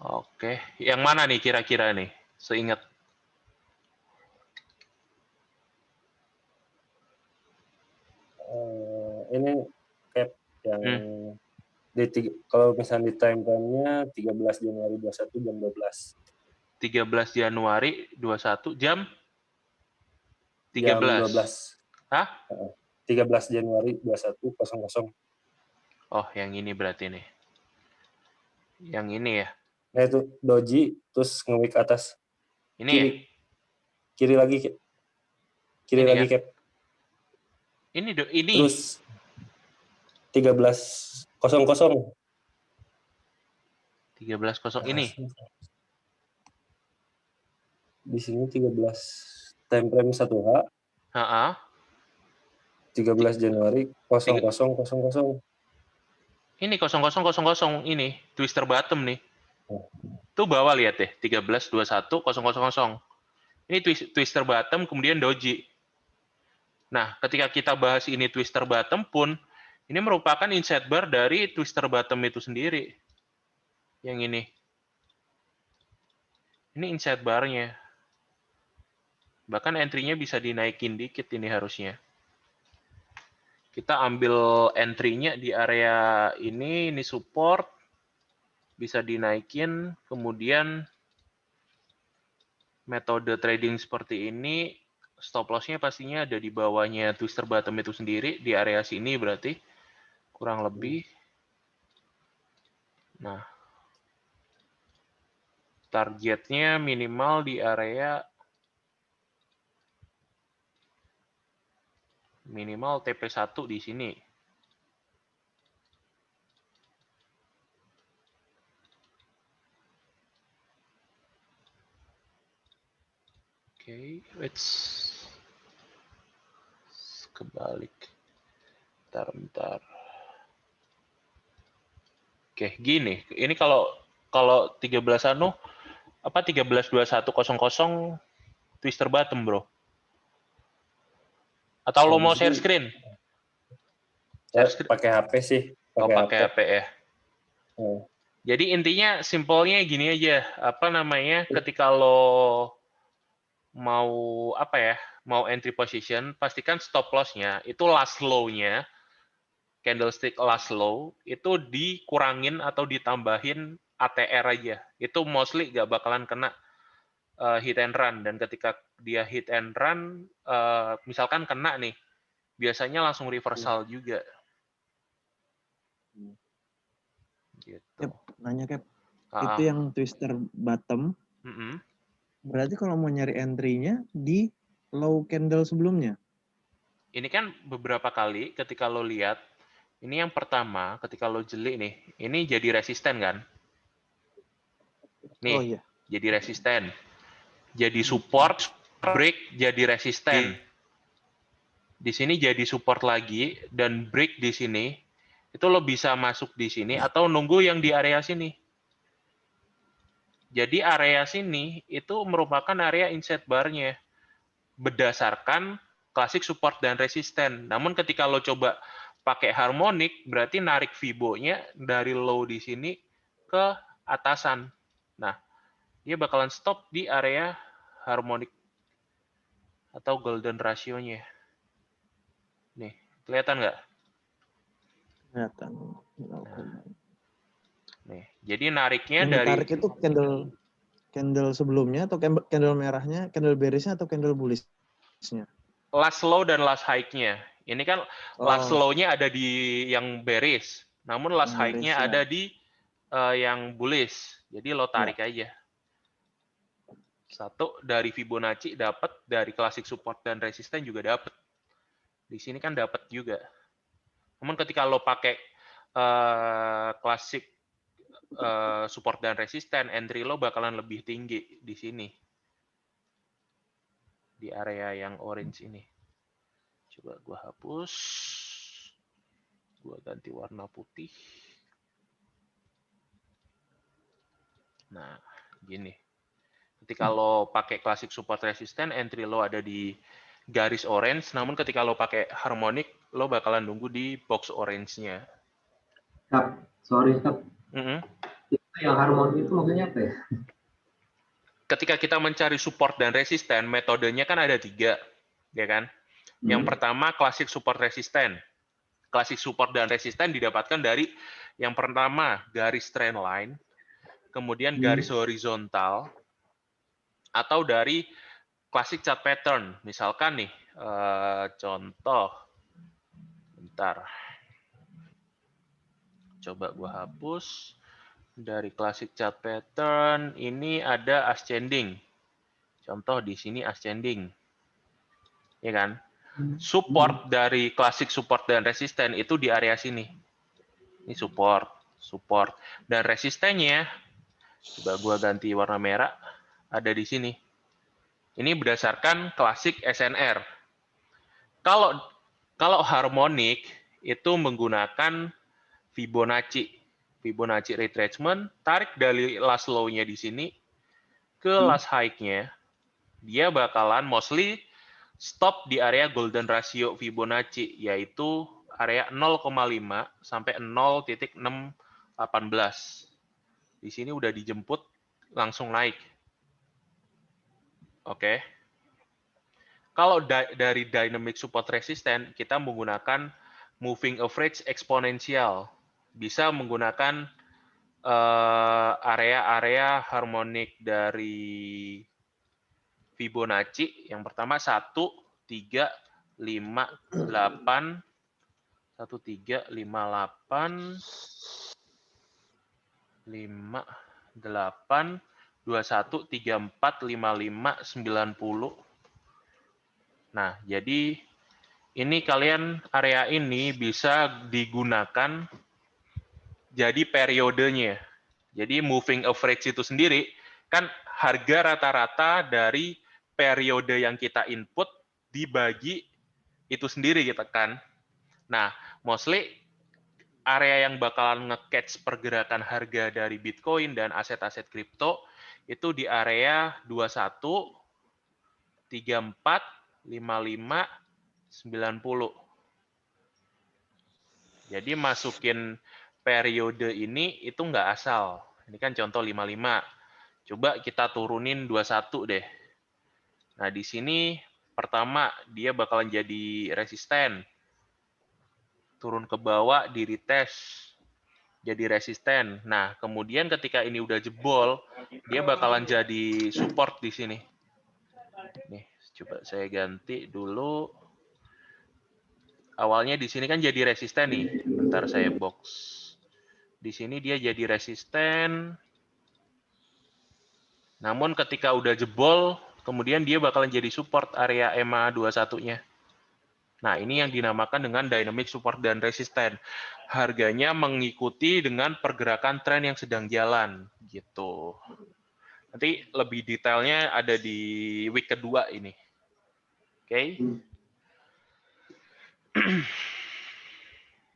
Oke, yang mana nih kira-kira nih? Seingat. Ini cap yang kalau misalnya di time frame-nya 13 Januari 21 jam 12. 13 Januari 21 jam 13. Jam 12. Hah? 13 Januari 21.00. Oh, yang ini berarti nih. Yang ini ya. Nah itu doji terus nge-wick atas. Ini kiri. ya? Kiri lagi. Kiri ini lagi kan? cap. Ini Terus 13.00. 13.00 ini. Di sini 13 time frame 1H. Heeh. 13 Januari 00.00. Ini 00.00 ini twister bottom nih. Tuh bawah lihat deh 13.21.00. Ini twister bottom kemudian doji. Nah, ketika kita bahas ini twister bottom pun ini merupakan inset bar dari twister bottom itu sendiri. Yang ini. Ini inset barnya. Bahkan entry-nya bisa dinaikin dikit ini harusnya. Kita ambil entry-nya di area ini support. Bisa dinaikin, kemudian metode trading seperti ini, stop loss-nya pastinya ada di bawahnya twister bottom itu sendiri, di area sini berarti, kurang lebih. Nah, targetnya minimal di area minimal TP1 di sini. Oke, let's kebalik. Bentar. Oke, gini. Ini kalau 13 13.21.00 twister bottom, Bro. Atau lo mau share screen? Pakai HP sih. Pakai HP ya. Jadi intinya simpelnya gini aja, ketika lo mau mau entry position, pastikan stop loss-nya itu last low-nya, candlestick last low itu dikurangin atau ditambahin ATR aja. Itu mostly nggak bakalan kena hit and run, dan ketika dia hit and run, misalkan kena nih, biasanya langsung reversal juga. Gitu. Nanya Cap, itu yang twister bottom, berarti kalau mau nyari entry-nya di low candle sebelumnya? Ini kan beberapa kali ketika lo lihat, ini yang pertama ketika lo jeli nih, ini jadi resisten kan? Nih, oh, iya. jadi resisten. Jadi support, break, jadi resisten. Di sini jadi support lagi, dan break di sini, itu lo bisa masuk di sini atau nunggu yang di area sini. Jadi area sini itu merupakan area inset bar-nya berdasarkan klasik support dan resisten. Namun ketika lo coba pakai harmonik, berarti narik Fibo-nya dari low di sini ke atasan. Nah, dia bakalan stop di area harmonik atau golden ratio-nya. Nih, kelihatan nggak? Kelihatan. Nih, jadi nariknya yang dari ditarik itu candle sebelumnya atau candle merahnya, candle bearish-nya atau candle bullish-nya? last low dan last high-nya. Ini kan last low-nya ada di yang bearish, namun last high-nya ada di yang bullish. Jadi lo tarik aja. Satu dari Fibonacci dapat, dari klasik support dan resisten juga dapat. Di sini kan dapat juga. Namun ketika lo pakai klasik support dan resisten, entry lo bakalan lebih tinggi di sini. Di area yang orange ini. Coba gua hapus. Gua ganti warna putih. Nah, gini. Ketika lo pakai classic support resistance, entry lo ada di garis orange, namun ketika lo pakai harmonic, lo bakalan nunggu di box orange-nya. Kap, sorry Kap. Yang harmonic itu maksudnya apa ya? Ketika kita mencari support dan resisten, metodenya kan ada 3, ya kan? Yang pertama, classic support resisten. Classic support dan resisten didapatkan dari yang pertama, garis trend line, kemudian garis horizontal, atau dari classic chart pattern. Misalkan nih, contoh, bentar. Coba gua hapus. Dari classic chart pattern, ini ada ascending. Contoh di sini ascending. Ya kan? Support dari classic support dan resisten itu di area sini. Ini support. Dan resistennya, coba gua ganti warna merah, ada di sini. Ini berdasarkan classic SNR. Kalau harmonic itu menggunakan Fibonacci retracement, tarik dari last low-nya di sini ke last high-nya, dia bakalan mostly stop di area golden ratio Fibonacci, yaitu area 0,5 sampai 0,618. Di sini udah dijemput, langsung naik. Oke. Kalau dari dynamic support resistance, kita menggunakan moving average eksponensial. Bisa menggunakan area-area harmonik dari Fibonacci. Yang pertama 1, 3, 5, 8, 1, 3, 5, 8, 5, 8, 21, 34, 55, 90. Nah, jadi ini kalian area ini bisa digunakan jadi periodenya. Jadi moving average itu sendiri kan harga rata-rata dari periode yang kita input dibagi itu sendiri gitu kan. Nah, mostly area yang bakalan nge-catch pergerakan harga dari Bitcoin dan aset-aset kripto itu di area 21, 34, 55, 90. Jadi masukin periode ini itu nggak asal. Ini kan contoh 55. Coba kita turunin 21 deh. Nah, di sini pertama dia bakalan jadi resisten. Turun ke bawah, di retest. Jadi resisten. Nah, kemudian ketika ini udah jebol, dia bakalan jadi support di sini. Nih, coba saya ganti dulu. Awalnya di sini kan jadi resisten nih. Bentar saya box. Di sini dia jadi resisten. Namun ketika udah jebol, kemudian dia bakalan jadi support area EMA 21-nya. Nah, ini yang dinamakan dengan dynamic support dan resisten. Harganya mengikuti dengan pergerakan tren yang sedang jalan, gitu. Nanti lebih detailnya ada di week kedua ini. Oke.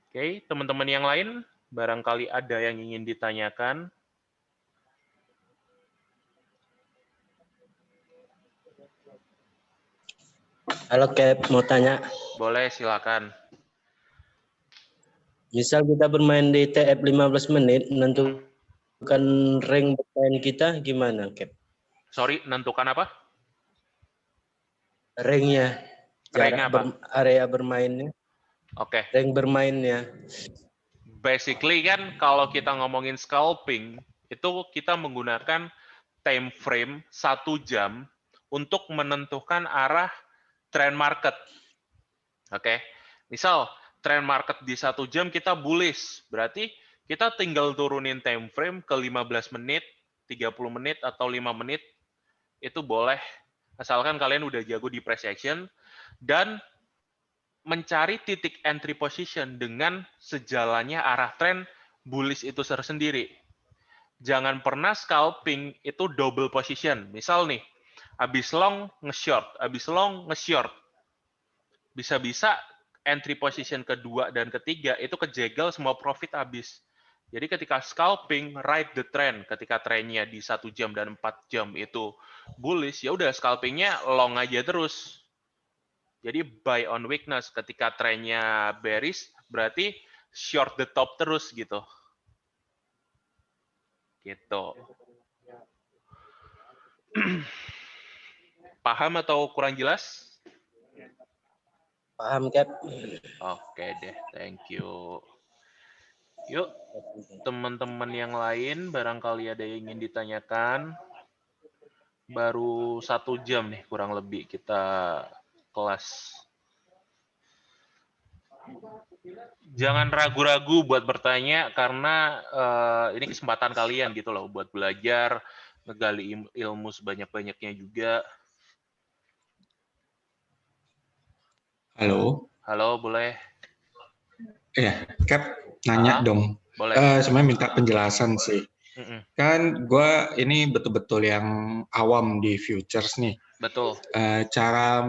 Oke, teman-teman yang lain, barangkali ada yang ingin ditanyakan. Halo Cap, mau tanya. Boleh, silakan. Misal kita bermain di TF 15 menit, menentukan rank bermain kita gimana, Cap? Sorry, menentukan apa? Ranknya. Ranknya apa? Area bermainnya. Oke. Rank bermainnya. Basically kan kalau kita ngomongin scalping, itu kita menggunakan time frame 1 jam untuk menentukan arah trend market. Oke. Misal trend market di 1 jam kita bullish, berarti kita tinggal turunin time frame ke 15 menit, 30 menit, atau 5 menit, itu boleh. Asalkan kalian udah jago di price action, dan mencari titik entry position dengan sejalannya arah tren bullish itu tersendiri. Jangan pernah scalping itu double position. Misal nih, habis long nge-short, habis long nge-short. Bisa-bisa entry position kedua dan ketiga itu kejegal semua profit habis. Jadi ketika scalping, ride the trend. Ketika trennya di 1 jam dan 4 jam itu bullish, ya udah scalpingnya long aja terus. Jadi buy on weakness. Ketika trennya bearish, berarti short the top terus gitu. Gitu. Paham atau kurang jelas? Paham, Cap. Oke deh, thank you. Yuk, teman-teman yang lain, barangkali ada yang ingin ditanyakan. Baru 1 jam nih, kurang lebih kita kelas. Jangan ragu-ragu buat bertanya, karena ini kesempatan kalian gitu loh, buat belajar, ngegali ilmu sebanyak-banyaknya juga. Halo. Halo, boleh? Ya, Cap, nanya dong. Boleh. Sebenarnya minta penjelasan sih. Kan gue ini betul-betul yang awam di futures nih. Betul. Cara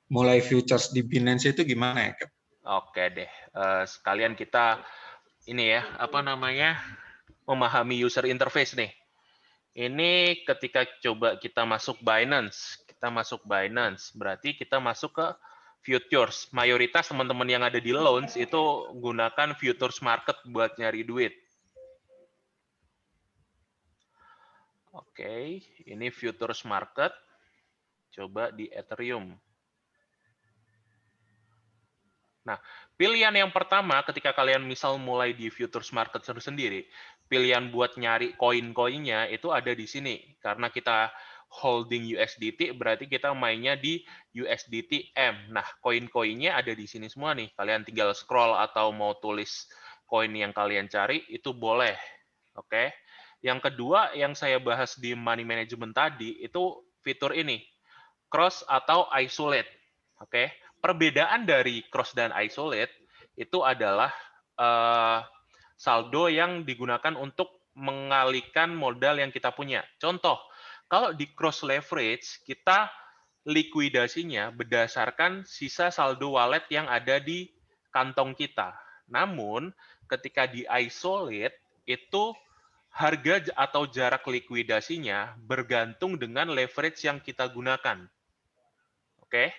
mulai futures di Binance itu gimana ya, Cap? Oke deh. Sekalian kita ini ya, apa namanya, memahami user interface nih. Ini ketika coba kita masuk Binance, berarti kita masuk ke futures. Mayoritas teman-teman yang ada di loans itu gunakan futures market buat nyari duit. Oke, ini futures market. Coba di Ethereum. Nah, pilihan yang pertama ketika kalian misal mulai di futures market sendiri, pilihan buat nyari koin-koinnya itu ada di sini. Karena kita holding USDT, berarti kita mainnya di USDT M. Nah, koin-koinnya ada di sini semua nih. Kalian tinggal scroll atau mau tulis koin yang kalian cari, itu boleh. Oke. Yang kedua, yang saya bahas di money management tadi, itu fitur ini. Cross atau isolate. Oke. Perbedaan dari cross dan isolate itu adalah saldo yang digunakan untuk mengalihkan modal yang kita punya. Contoh, kalau di cross leverage, kita likuidasinya berdasarkan sisa saldo wallet yang ada di kantong kita. Namun, ketika di isolate, itu harga atau jarak likuidasinya bergantung dengan leverage yang kita gunakan. Oke?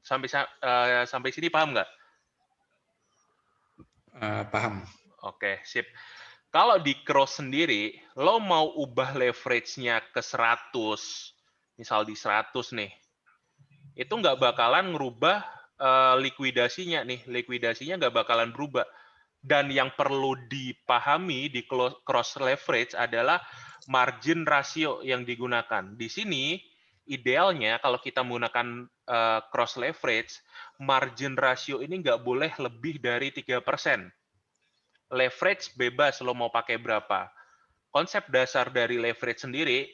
Sampai sini paham nggak? Paham. Oke, sip. Kalau di cross sendiri, lo mau ubah leverage-nya ke 100, misal di 100 nih, itu nggak bakalan ngerubah likuidasinya nih. Likuidasinya nggak bakalan berubah. Dan yang perlu dipahami di cross leverage adalah margin ratio yang digunakan. Di sini, idealnya kalau kita menggunakan cross leverage, margin ratio ini nggak boleh lebih dari 3%. Leverage bebas lo mau pakai berapa. Konsep dasar dari leverage sendiri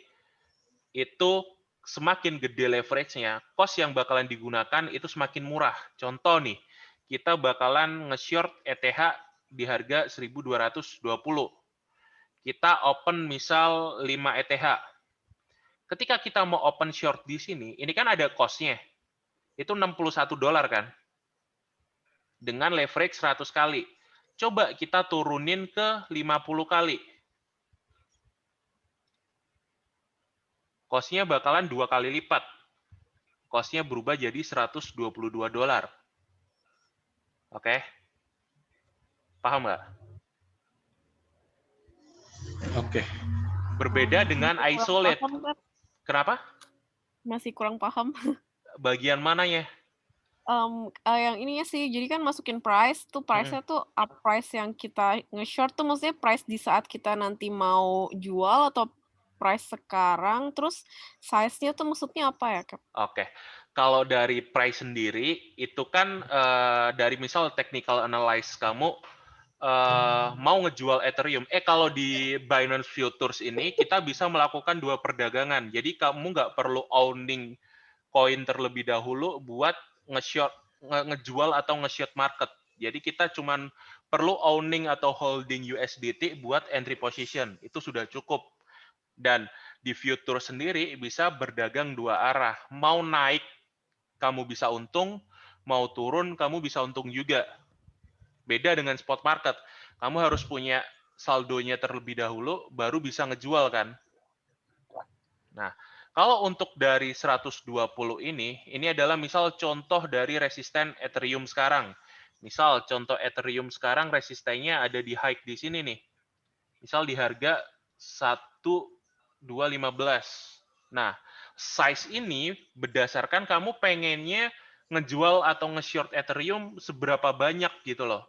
itu semakin gede leverage-nya, cost yang bakalan digunakan itu semakin murah. Contoh nih, kita bakalan nge-short ETH di harga 1.220. Kita open misal 5 ETH. Ketika kita mau open short di sini, ini kan ada cost-nya. Itu $61 kan? Dengan leverage 100 kali. Coba kita turunin ke 50 kali. Cost-nya bakalan 2 kali lipat. Cost-nya berubah jadi $122. Oke? Paham nggak? Oke. Berbeda dengan isolate. Kenapa? Masih kurang paham. Bagian mananya? Yang ininya sih, jadi kan masukin price, tuh price-nya tuh up price yang kita nge-short tuh maksudnya price di saat kita nanti mau jual atau price sekarang, terus size-nya tuh maksudnya apa ya, Cap? Oke. Kalau dari price sendiri, itu kan dari misal technical analysis kamu mau ngejual Ethereum. Kalau di Binance Futures ini, kita bisa melakukan 2 perdagangan. Jadi kamu nggak perlu owning koin terlebih dahulu buat ngejual atau nge-short market. Jadi kita cuman perlu owning atau holding USDT buat entry position. Itu sudah cukup. Dan di future sendiri bisa berdagang 2 arah. Mau naik, kamu bisa untung. Mau turun, kamu bisa untung juga. Beda dengan spot market. Kamu harus punya saldonya terlebih dahulu, baru bisa ngejual kan. Nah, kalau untuk dari 120 ini adalah misal contoh dari resisten Ethereum sekarang. Misal contoh Ethereum sekarang resistennya ada di high di sini nih. Misal di harga 1.215. Nah, size ini berdasarkan kamu pengennya ngejual atau nge-short Ethereum seberapa banyak gitu loh.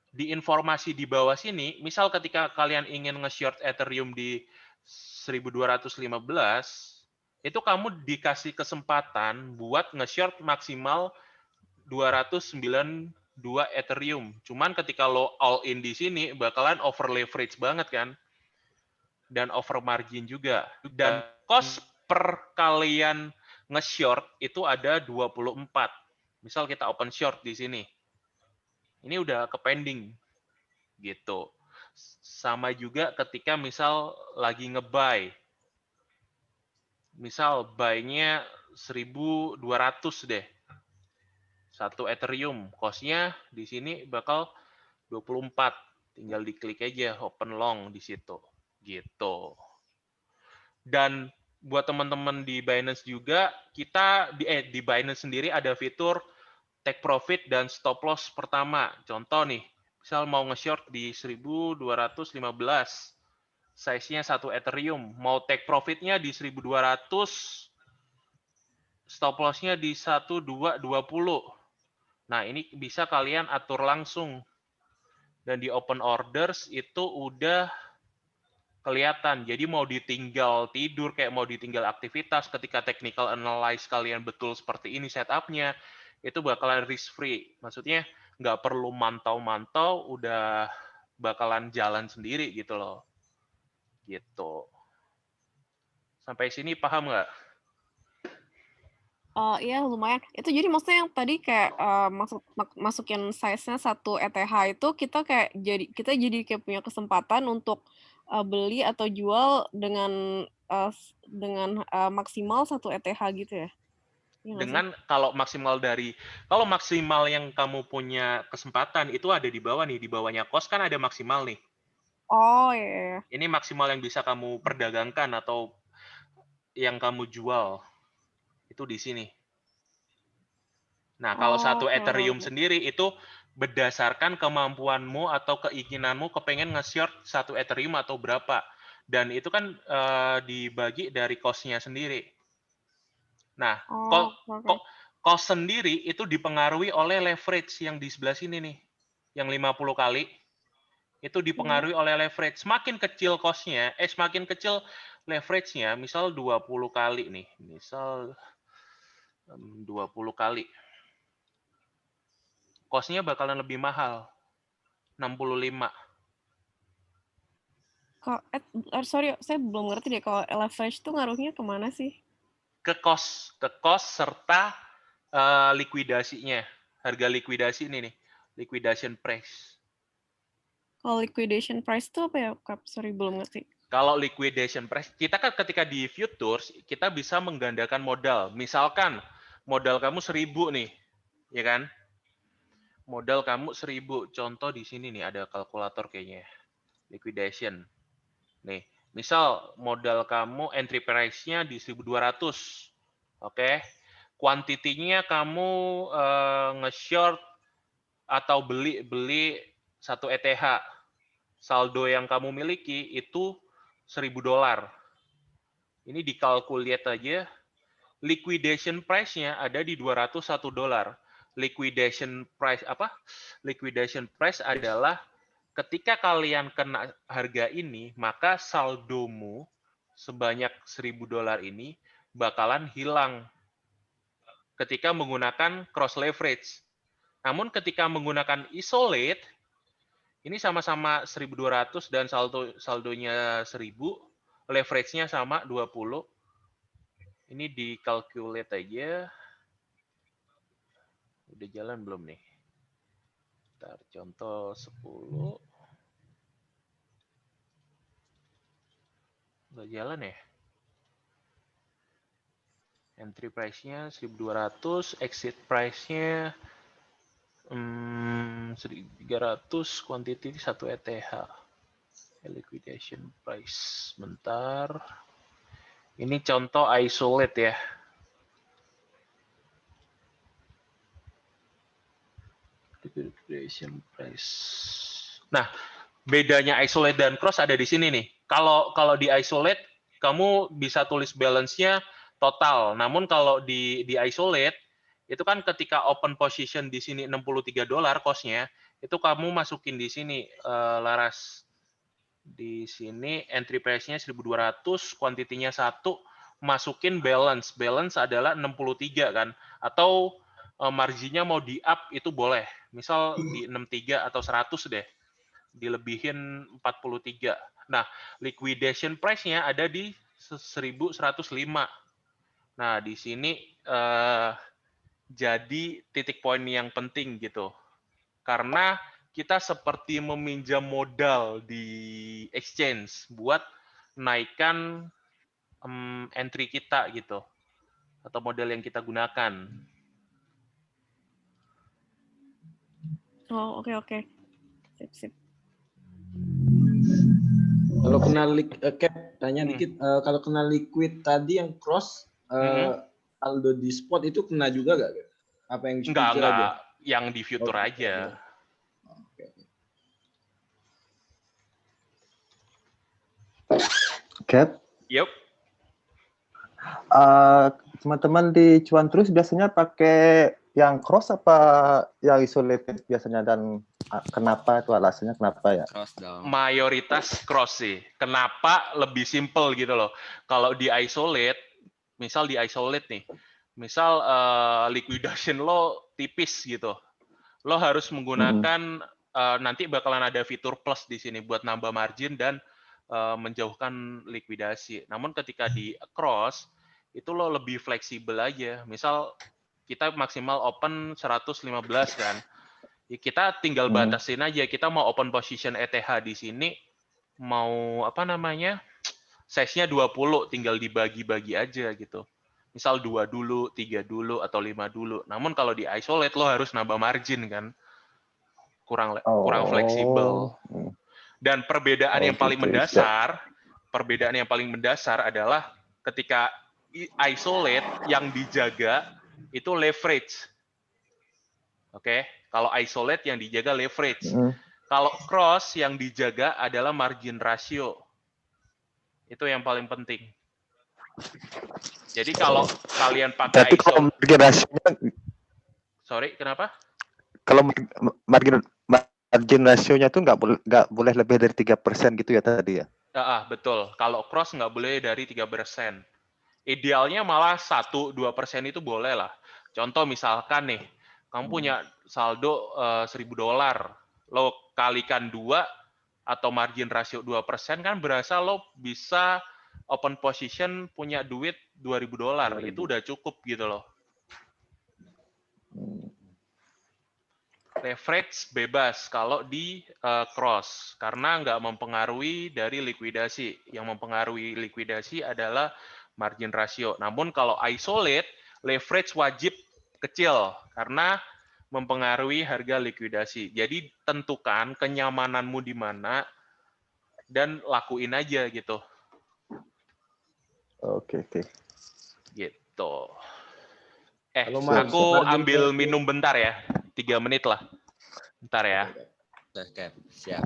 Di informasi di bawah sini, misal ketika kalian ingin nge-short Ethereum di 1215, itu kamu dikasih kesempatan buat nge-short maksimal 292 Ethereum. Cuman ketika lo all in di sini, bakalan over leverage banget kan? Dan over margin juga. Dan cost per kalian nge-short itu ada 24. Misal kita open short di sini. Ini udah ke pending. Gitu. Sama juga ketika misal lagi nge-buy. Misal buy-nya 1.200 deh. Satu Ethereum. Cost-nya di sini bakal 24. Tinggal diklik aja open long di situ. Gitu. Dan buat teman-teman di Binance juga, kita di Binance sendiri ada fitur take profit dan stop loss pertama. Contoh nih, misal mau nge-short di 1215, size-nya 1 Ethereum, mau take profit-nya di 1200, stop loss-nya di 1220. Nah, ini bisa kalian atur langsung. Dan di open orders itu udah kelihatan. Jadi mau ditinggal tidur, kayak mau ditinggal aktivitas, ketika technical analyze kalian betul seperti ini setupnya, itu bakalan risk free. Maksudnya nggak perlu mantau-mantau, udah bakalan jalan sendiri gitu loh. Gitu. Sampai sini paham nggak? Iya lumayan. Itu jadi maksudnya yang tadi kayak masukin size-nya 1 ETH itu kita jadi kayak punya kesempatan untuk beli atau jual dengan maksimal 1 ETH gitu ya? Iya nggak sih? Dengan kalau maksimal yang kamu punya kesempatan itu ada di bawah nih, di bawahnya cost kan ada maksimal nih. Oh iya. Ini maksimal yang bisa kamu perdagangkan atau yang kamu jual itu di sini. Nah, kalau satu Ethereum sendiri itu berdasarkan kemampuanmu atau keinginanmu kepengen nge-short satu Ethereum atau berapa. Dan itu kan dibagi dari cost-nya sendiri. Nah, cost sendiri itu dipengaruhi oleh leverage yang di sebelah sini nih. Yang 50 kali. Itu dipengaruhi oleh leverage. Semakin kecil cost-nya, semakin kecil leverage-nya, misal 20 kali nih. Misal 20 kali. Cost-nya bakalan lebih mahal. 65. Sorry, saya belum ngerti deh kalau leverage itu ngaruhnya kemana sih? Ke cost serta likuidasinya. Harga likuidasi ini nih. Liquidation price. Kalau liquidation price itu apa ya, Kap? Sorry, belum ngerti. Kalau liquidation price, kita kan ketika di futures, kita bisa menggandakan modal. Misalkan, modal kamu 1.000 nih, ya kan? Modal kamu 1.000. Contoh di sini nih, ada kalkulator kayaknya. Liquidation. Nih, misal modal kamu entry price-nya di 1.200. Oke. Kuantitinya kamu nge-short atau beli 1 ETH. Saldo yang kamu miliki itu $1.000. Ini dikalkuliat aja. Liquidation price-nya ada di $201. Liquidation price apa? Liquidation price adalah ketika kalian kena harga ini, maka saldomu sebanyak $1.000 ini bakalan hilang ketika menggunakan cross leverage. Namun ketika menggunakan isolate, ini sama-sama 1.200 dan saldonya 1.000, leverage-nya sama 20. Ini dikalkulate aja. Udah jalan belum nih? Ntar, contoh 10. Udah jalan ya? Entry price-nya 1.200, exit price-nya 1.300, quantity 1 ETH. Liquidation price. Bentar. Ini contoh isolate ya. Liquidation price. Nah, bedanya isolate dan cross ada di sini nih. Kalau di isolate kamu bisa tulis balance-nya total. Namun kalau di isolate itu kan ketika open position di sini $63 cost-nya, itu kamu masukin di sini Laras. Di sini entry price-nya 1.200, quantity-nya 1, masukin balance. Balance adalah 63 kan. Atau marginnya mau di up itu boleh. Misal di 63 atau 100 deh. Dilebihin 43. Nah, liquidation price-nya ada di 1.105. Nah, di sini jadi titik poin yang penting gitu. Karena kita seperti meminjam modal di exchange buat naikkan entry kita gitu. Atau model yang kita gunakan. Oh, oke. Sip. Kalau kena tanya dikit, kalau kena liquid tadi yang cross saldo di spot itu kena juga gak? Apa yang enggak, aja? Yang di future aja. Cap. Yup. Teman-teman di Cuan Terus biasanya pakai yang cross apa yang isolated biasanya, dan kenapa itu alasannya kenapa ya? Cross dong. Mayoritas cross sih. Kenapa? Lebih simple gitu loh. Kalau di isolate, misal di isolate nih, misal liquidation lo tipis gitu, lo harus menggunakan nanti bakalan ada fitur plus di sini buat nambah margin dan menjauhkan likuidasi. Namun ketika di cross itu lo lebih fleksibel aja. Misal kita maksimal open 115 kan. Ya kita tinggal batasin aja. Kita mau open position ETH di sini mau apa namanya? Size-nya 20, tinggal dibagi-bagi aja gitu. Misal 2 dulu, 3 dulu atau 5 dulu. Namun kalau di isolate lo harus nambah margin kan. Kurang fleksibel. Dan perbedaan yang paling mendasar adalah ketika isolate yang dijaga itu leverage. Oke, kalau isolate yang dijaga leverage. Kalau cross yang dijaga adalah margin ratio. Itu yang paling penting. Jadi kalau kalian pakai tapi kalau margin ratio-nya, sorry, kenapa? Kalau margin ratio-nya tuh nggak boleh lebih dari 3% gitu ya tadi ya? Betul. Kalau cross nggak boleh dari 3%. Idealnya malah 1-2% itu boleh lah. Contoh misalkan nih, kamu punya saldo $1.000, lo kalikan 2 atau margin ratio 2% kan berasa lo bisa open position punya duit $2.000. Itu udah cukup gitu loh. Leverage bebas kalau di cross karena nggak mempengaruhi dari likuidasi. Yang mempengaruhi likuidasi adalah margin ratio. Namun kalau isolate, leverage wajib kecil karena mempengaruhi harga likuidasi. Jadi tentukan kenyamananmu di mana dan lakuin aja gitu. Oke. Gitu. Aku ambil minum bentar ya. 3 menit lah. Bentar ya. Oke, siap.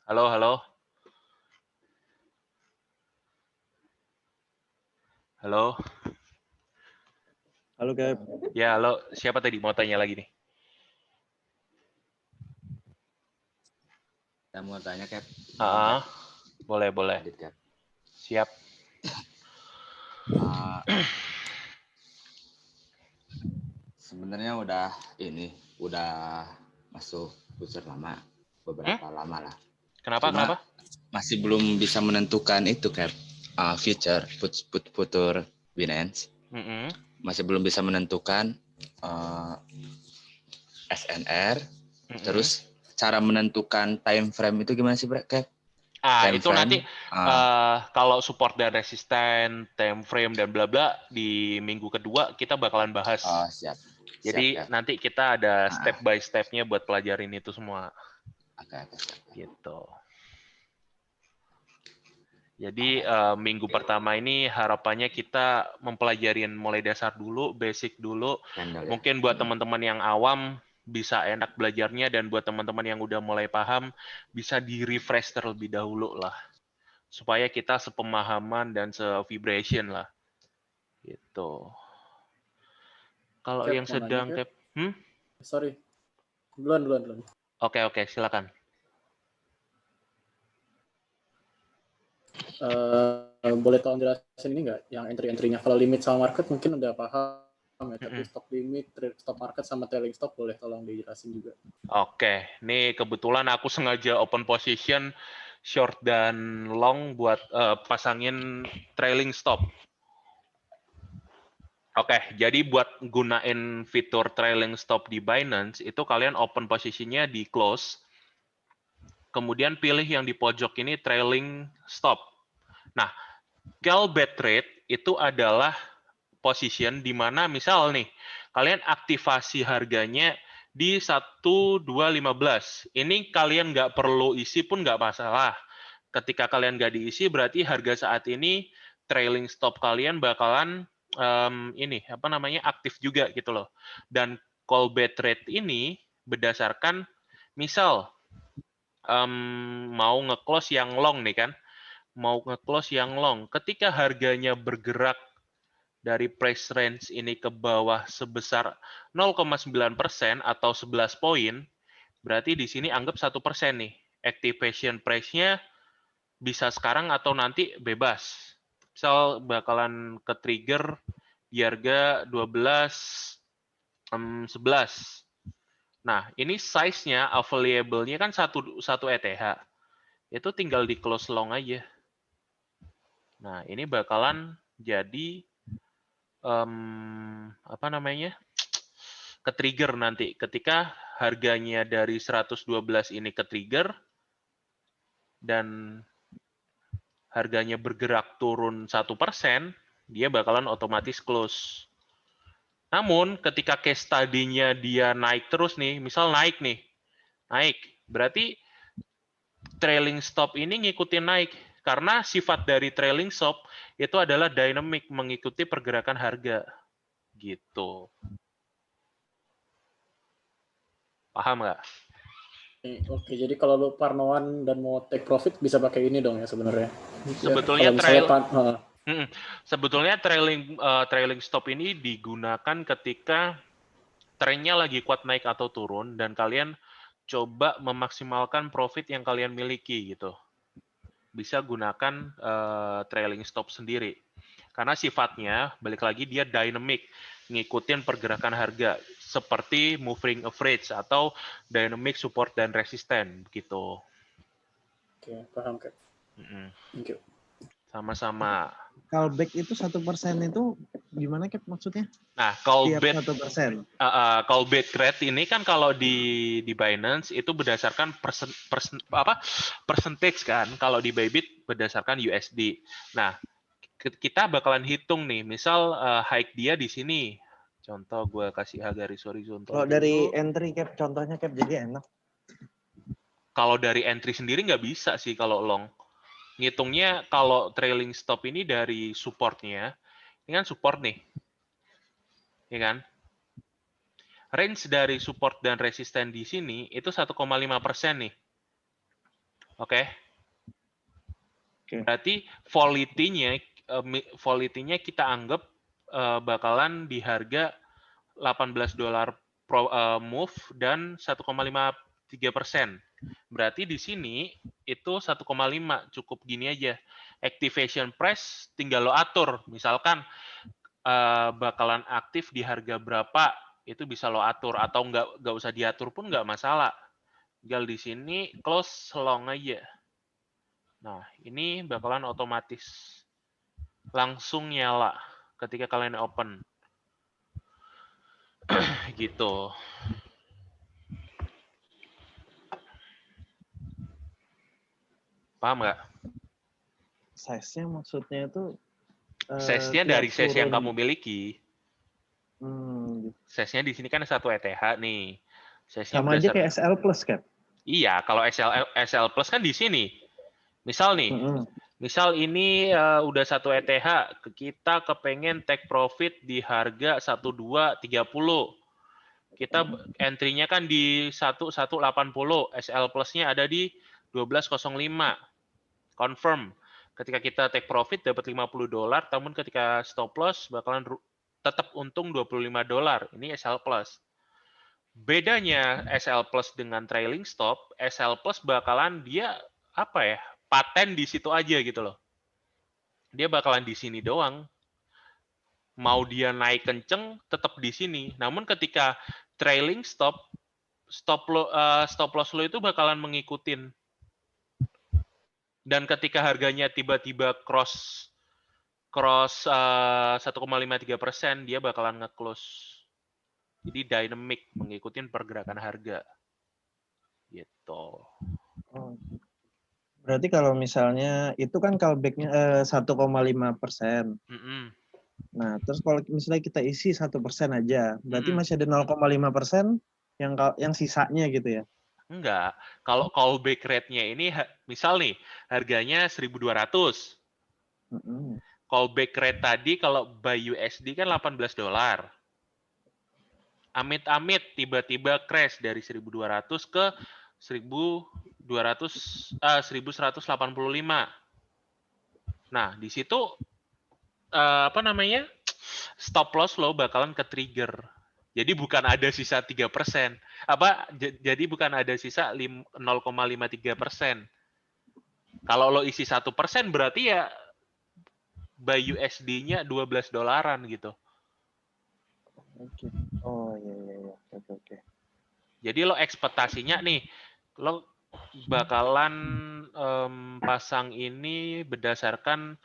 Halo, halo. Halo. Halo, Cap. Ya, halo. Siapa tadi mau tanya lagi nih? Saya mau tanya, Cap. Boleh, boleh. Lanjut, Cap. Siap. Sebenarnya udah masuk future lama, beberapa lama lah. Kenapa? Cuma masih belum bisa menentukan itu, Cap. Future Binance. Masih belum bisa menentukan SNR. Terus cara menentukan time frame itu gimana sih, Cap? Itu nanti kalau support dan resisten, time frame dan bla bla di minggu kedua kita bakalan bahas. Siap. Jadi nanti kita ada step by step-nya buat pelajarin itu semua. Oke. Gitu. Jadi minggu pertama ini harapannya kita mempelajarin mulai dasar dulu, basic dulu. Mungkin buat teman-teman yang awam bisa enak belajarnya, dan buat teman-teman yang udah mulai paham bisa di-refresh terlebih dahulu lah. Supaya kita sepemahaman dan se-vibration lah. Gitu. Kalau yang sedang Cap, Sorry. Duluan. Oke, silakan. Boleh tolong jelasin ini nggak yang entry-entry-nya? Kalau limit sama market mungkin udah paham ya, tapi stop limit, stop market sama trailing stop boleh tolong dijelasin juga. Oke, ini kebetulan aku sengaja open position short dan long buat pasangin trailing stop. Oke, jadi buat gunain fitur trailing stop di Binance itu kalian open posisinya di close. Kemudian pilih yang di pojok ini trailing stop. Nah, call bet rate itu adalah position di mana misal nih, kalian aktivasi harganya di 1215. Ini kalian nggak perlu isi pun nggak masalah. Ketika kalian nggak diisi, berarti harga saat ini trailing stop kalian bakalan aktif juga gitu loh. Dan call bet rate ini berdasarkan misal mau nge-close yang long nih kan, ketika harganya bergerak dari price range ini ke bawah sebesar 0,9% atau 11 poin, berarti di sini anggap 1% nih. Activation price-nya bisa sekarang atau nanti bebas. Misal bakalan ke-trigger di harga 12.11. Nah, ini size-nya, available-nya kan satu ETH. Itu tinggal di close long aja. Nah, ini bakalan jadi ke-trigger nanti ketika harganya dari 112 ini ke-trigger dan harganya bergerak turun 1%, dia bakalan otomatis close. Namun ketika case study-nya dia naik terus nih, misal naik, berarti trailing stop ini ngikutin naik. Karena sifat dari trailing stop itu adalah dynamic, mengikuti pergerakan harga. Gitu. Paham nggak? Oke, jadi kalau lu parnoan dan mau take profit bisa pakai ini dong ya sebenarnya. Sebetulnya trailing stop ini digunakan ketika trennya lagi kuat naik atau turun dan kalian coba memaksimalkan profit yang kalian miliki gitu. Bisa gunakan trailing stop sendiri. Karena sifatnya, balik lagi, dia dynamic, ngikutin pergerakan harga, seperti moving average atau dynamic support dan resisten, gitu. Oke, paham, Kak. Thank you. Sama-sama. Callback itu 1% itu gimana, Cap, maksudnya? Nah, callback 1%. Callback rate ini kan kalau di Binance itu berdasarkan percentage kan. Kalau di Bybit berdasarkan USD. Nah, kita bakalan hitung nih, misal hike dia di sini. Contoh gue kasih garis horizontal. Kalau dari entry, Cap, contohnya, Cap, jadi enak. Kalau dari entry sendiri nggak bisa sih kalau long. Ngitungnya kalau trailing stop ini dari supportnya, ini kan support nih. Ya kan? Range dari support dan resisten di sini itu 1,5% nih. Oke. Berarti volatility-nya kita anggap bakalan di harga $18 move dan 1,53%. Berarti di sini itu 1,5 cukup gini aja. Activation price tinggal lo atur. Misalkan bakalan aktif di harga berapa, itu bisa lo atur atau nggak usah diatur pun nggak masalah. Tinggal di sini close long aja. Nah, ini bakalan otomatis langsung nyala ketika kalian open. Gitu. Paham nggak? Size-nya maksudnya itu size-nya dari size yang kamu miliki. Gitu. Size-nya di sini kan 1 ETH nih. Size-nya sama aja kayak SL Plus kan? Iya, kalau SL Plus kan di sini. Misal nih, misal ini udah 1 ETH, kita kepengen take profit di harga 1230. Kita entry-nya kan di 1180, SL Plus-nya ada di 1205. Confirm. Ketika kita take profit dapat $50, namun ketika stop loss bakalan tetap untung $25. Ini SL Plus. Bedanya SL Plus dengan trailing stop, SL Plus bakalan dia paten di situ aja gitu loh. Dia bakalan di sini doang. Mau dia naik kenceng tetap di sini. Namun ketika trailing stop loss lo itu bakalan mengikutin. Dan ketika harganya tiba-tiba cross 1,53%, dia bakalan nge-close. Jadi dynamic, mengikuti pergerakan harga. Gitu. Berarti kalau misalnya itu kan callback-nya 1,5%. Nah, terus kalau misalnya kita isi 1% aja, berarti masih ada 0,5% yang sisanya gitu ya? Enggak. Kalau callback rate-nya ini, misal nih, harganya 1.200. Callback rate tadi kalau buy USD kan $18. Amit-amit tiba-tiba crash dari 1.200 ke 1.185. Nah, di situ stop loss lo bakalan ke trigger. Jadi bukan ada sisa 3%. Jadi bukan ada sisa 0,53%. Kalau lo isi 1% berarti ya buy USD-nya $12 gitu. Oke. Oh iya. Oke. Jadi lo ekspektasinya nih, lo bakalan pasang ini berdasarkan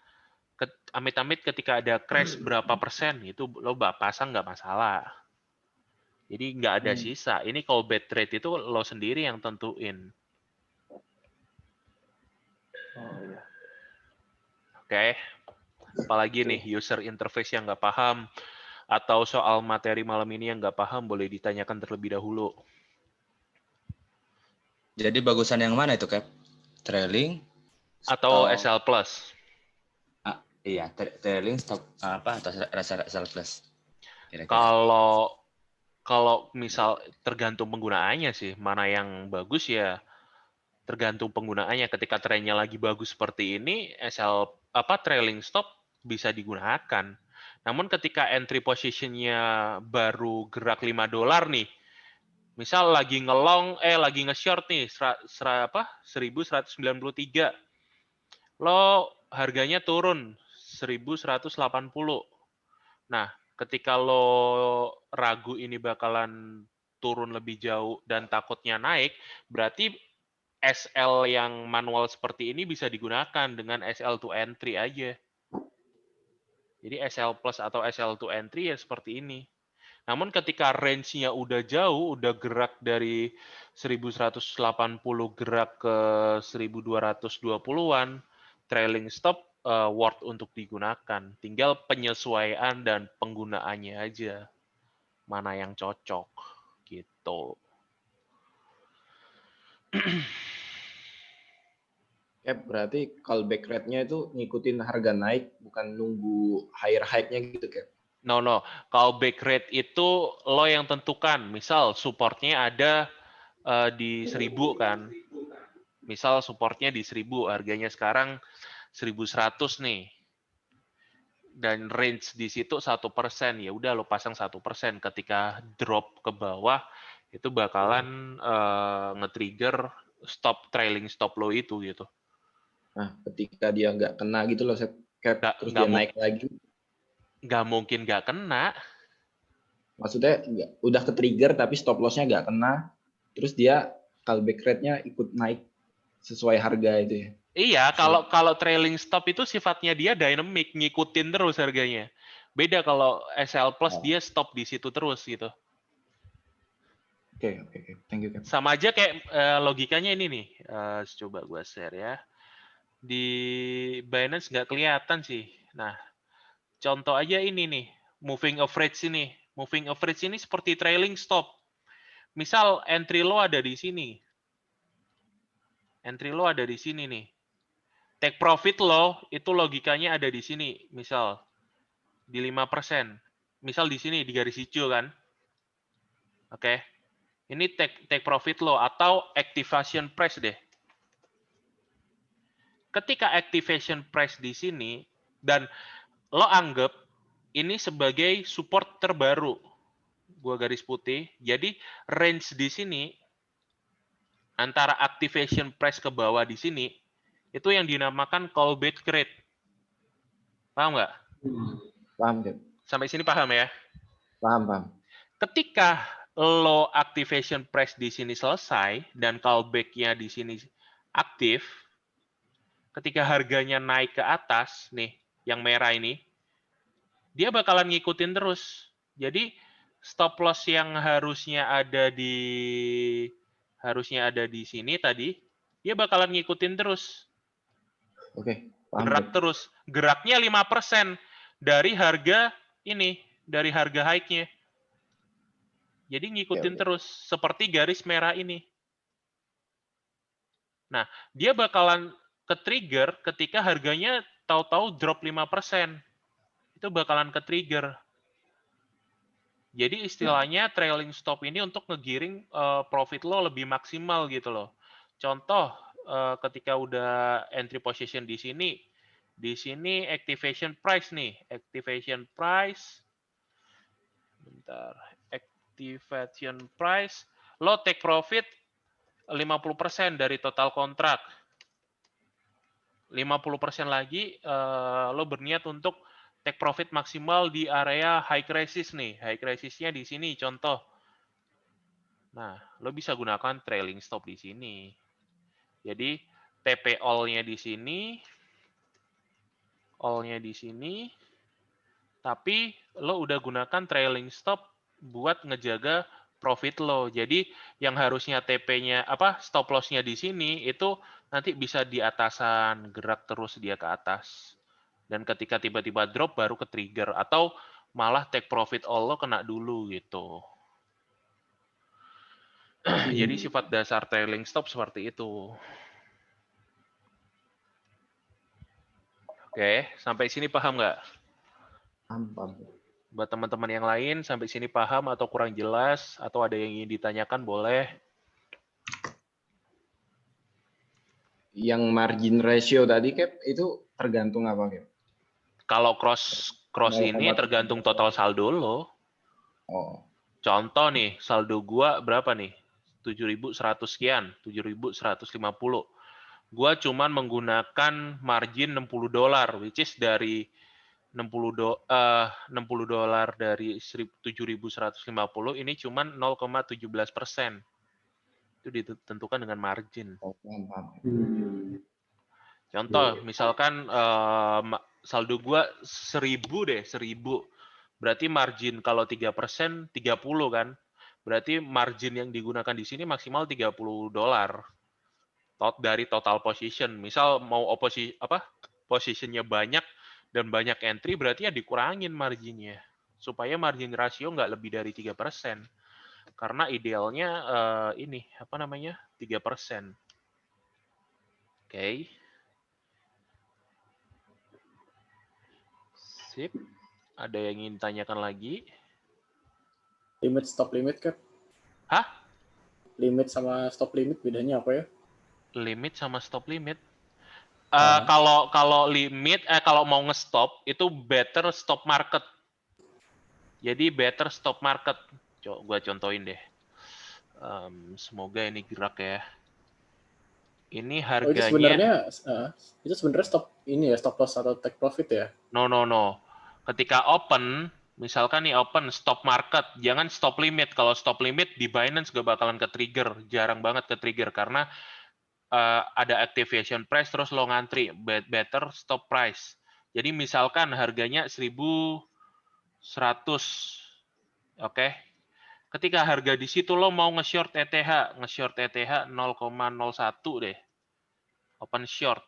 amit-amit ketika ada crash berapa persen, itu lo pasang nggak masalah. Jadi nggak ada sisa. Ini callback rate itu lo sendiri yang tentuin. Oh iya. Oke. Apalagi nih user interface yang nggak paham atau soal materi malam ini yang nggak paham boleh ditanyakan terlebih dahulu. Jadi bagusan yang mana itu, Cap? Trailing atau SL Plus? Iya, trailing stop atau SL Plus? Kalau misal tergantung penggunaannya sih, mana yang bagus ya tergantung penggunaannya. Ketika trennya lagi bagus seperti ini, trailing stop bisa digunakan. Namun ketika entry position-nya baru gerak $5 nih, misal lagi lagi nge-short nih 1193. Lo harganya turun 1180. Nah, ketika lo ragu ini bakalan turun lebih jauh dan takutnya naik, berarti SL yang manual seperti ini bisa digunakan dengan SL to entry aja. Jadi SL plus atau SL to entry ya seperti ini. Namun ketika range-nya udah jauh, udah gerak dari 1180 gerak ke 1220-an, trailing stop worth untuk digunakan. Tinggal penyesuaian dan penggunaannya aja. Mana yang cocok gitu. Berarti callback rate-nya itu ngikutin harga naik, bukan nunggu higher high-nya gitu, Cap? No. Callback rate itu lo yang tentukan. Misal supportnya ada di 1000 kan. Misal supportnya di 1000, harganya sekarang 1100 nih. Dan range di situ 1%, ya udah lo pasang 1%. Ketika drop ke bawah itu bakalan nge-trigger trailing stop lo itu gitu. Nah, ketika dia nggak kena gitu loh, cap, terus dia naik lagi. Nggak mungkin nggak kena. Maksudnya udah ke-trigger tapi stop loss-nya nggak kena, terus dia callback rate-nya ikut naik sesuai harga itu ya. Iya, kalau trailing stop itu sifatnya dia dynamic, ngikutin terus harganya. Beda kalau SL Plus dia stop di situ terus gitu. Oke. Thank you, Cap. Sama aja kayak logikanya ini nih. Coba gue share ya. Di Binance nggak kelihatan sih. Nah, contoh aja ini nih. Moving average ini. Moving average ini seperti trailing stop. Misal entry lo ada di sini. Entry lo ada di sini nih. Take profit lo itu logikanya ada di sini. Misal di 5%. Misal di sini di garis hijau kan. Oke. Ini take profit lo atau activation price deh. Ketika activation price di sini dan lo anggap ini sebagai support terbaru. Gua garis putih. Jadi range di sini antara activation price ke bawah di sini itu yang dinamakan callback rate. Paham nggak? Paham, Cap. Sampai sini paham ya? Paham. Ketika lo activation price di sini selesai dan callback-nya di sini aktif, ketika harganya naik ke atas nih, yang merah ini, dia bakalan ngikutin terus. Jadi stop loss yang harusnya ada di sini tadi, dia bakalan ngikutin terus. Oke, paham. Gerak terus. Geraknya 5% dari harga ini, dari harga high-nya. Jadi ngikutin terus seperti garis merah ini. Nah, dia bakalan ke-trigger ketika harganya tahu-tahu drop 5%. Itu bakalan ke-trigger. Jadi istilahnya trailing stop ini untuk ngegiring profit lo lebih maksimal gitu loh. Contoh ketika udah entry position di sini activation price nih. Activation price. Bentar. Activation price, lo take profit 50% dari total kontrak. 50% lagi lo berniat untuk take profit maksimal di area high crisis nih. High crisisnya di sini contoh. Nah, lo bisa gunakan trailing stop di sini. Jadi TP all-nya di sini, all-nya di sini, tapi lo udah gunakan trailing stop buat ngejaga profit lo. Jadi yang harusnya TP-nya stop loss-nya di sini itu nanti bisa di atasan, gerak terus dia ke atas. Dan ketika tiba-tiba drop baru ke trigger atau malah take profit all lo kena dulu gitu. Jadi sifat dasar trailing stop seperti itu. Oke, sampai sini paham nggak? Paham. Buat teman-teman yang lain, sampai sini paham atau kurang jelas, atau ada yang ingin ditanyakan, boleh. Yang margin ratio tadi, Cap, itu tergantung apa, Cap? Kalau cross ini tergantung total saldo lo. Oh. Contoh nih, saldo gua berapa nih? 7.100 sekian, 7.150. Gua cuman menggunakan margin $60, which is dari $60 dari 7.150 ini cuman 0,17%. Itu ditentukan dengan margin. Contoh, misalkan saldo gua 1.000 deh, 1.000. Berarti margin kalau 3%, 30 kan. Berarti margin yang digunakan di sini maksimal $30 dari total position. Misal mau positionnya banyak dan banyak entry, berarti ya dikurangin marginnya. Supaya margin rasio nggak lebih dari 3%. Karena idealnya 3%. Oke. Sip. Ada yang ingin tanyakan lagi? Limit stop limit, Cap? Hah? Limit sama stop limit bedanya apa ya? Limit sama stop limit. Kalau limit, kalau mau nge-stop itu better stop market. Jadi better stop market. Gua contohin deh. Semoga ini gerak ya. Ini harganya. Itu sebenarnya stop loss atau take profit ya? No. Ketika open, misalkan nih open stop market, jangan stop limit. Kalau stop limit di Binance gak bakalan ke trigger, jarang banget ke trigger karena ada activation price terus lo ngantri. Better stop price. Jadi misalkan harganya 1.100, oke? Ketika harga di situ lo mau nge-short ETH 0,01 deh. Open short.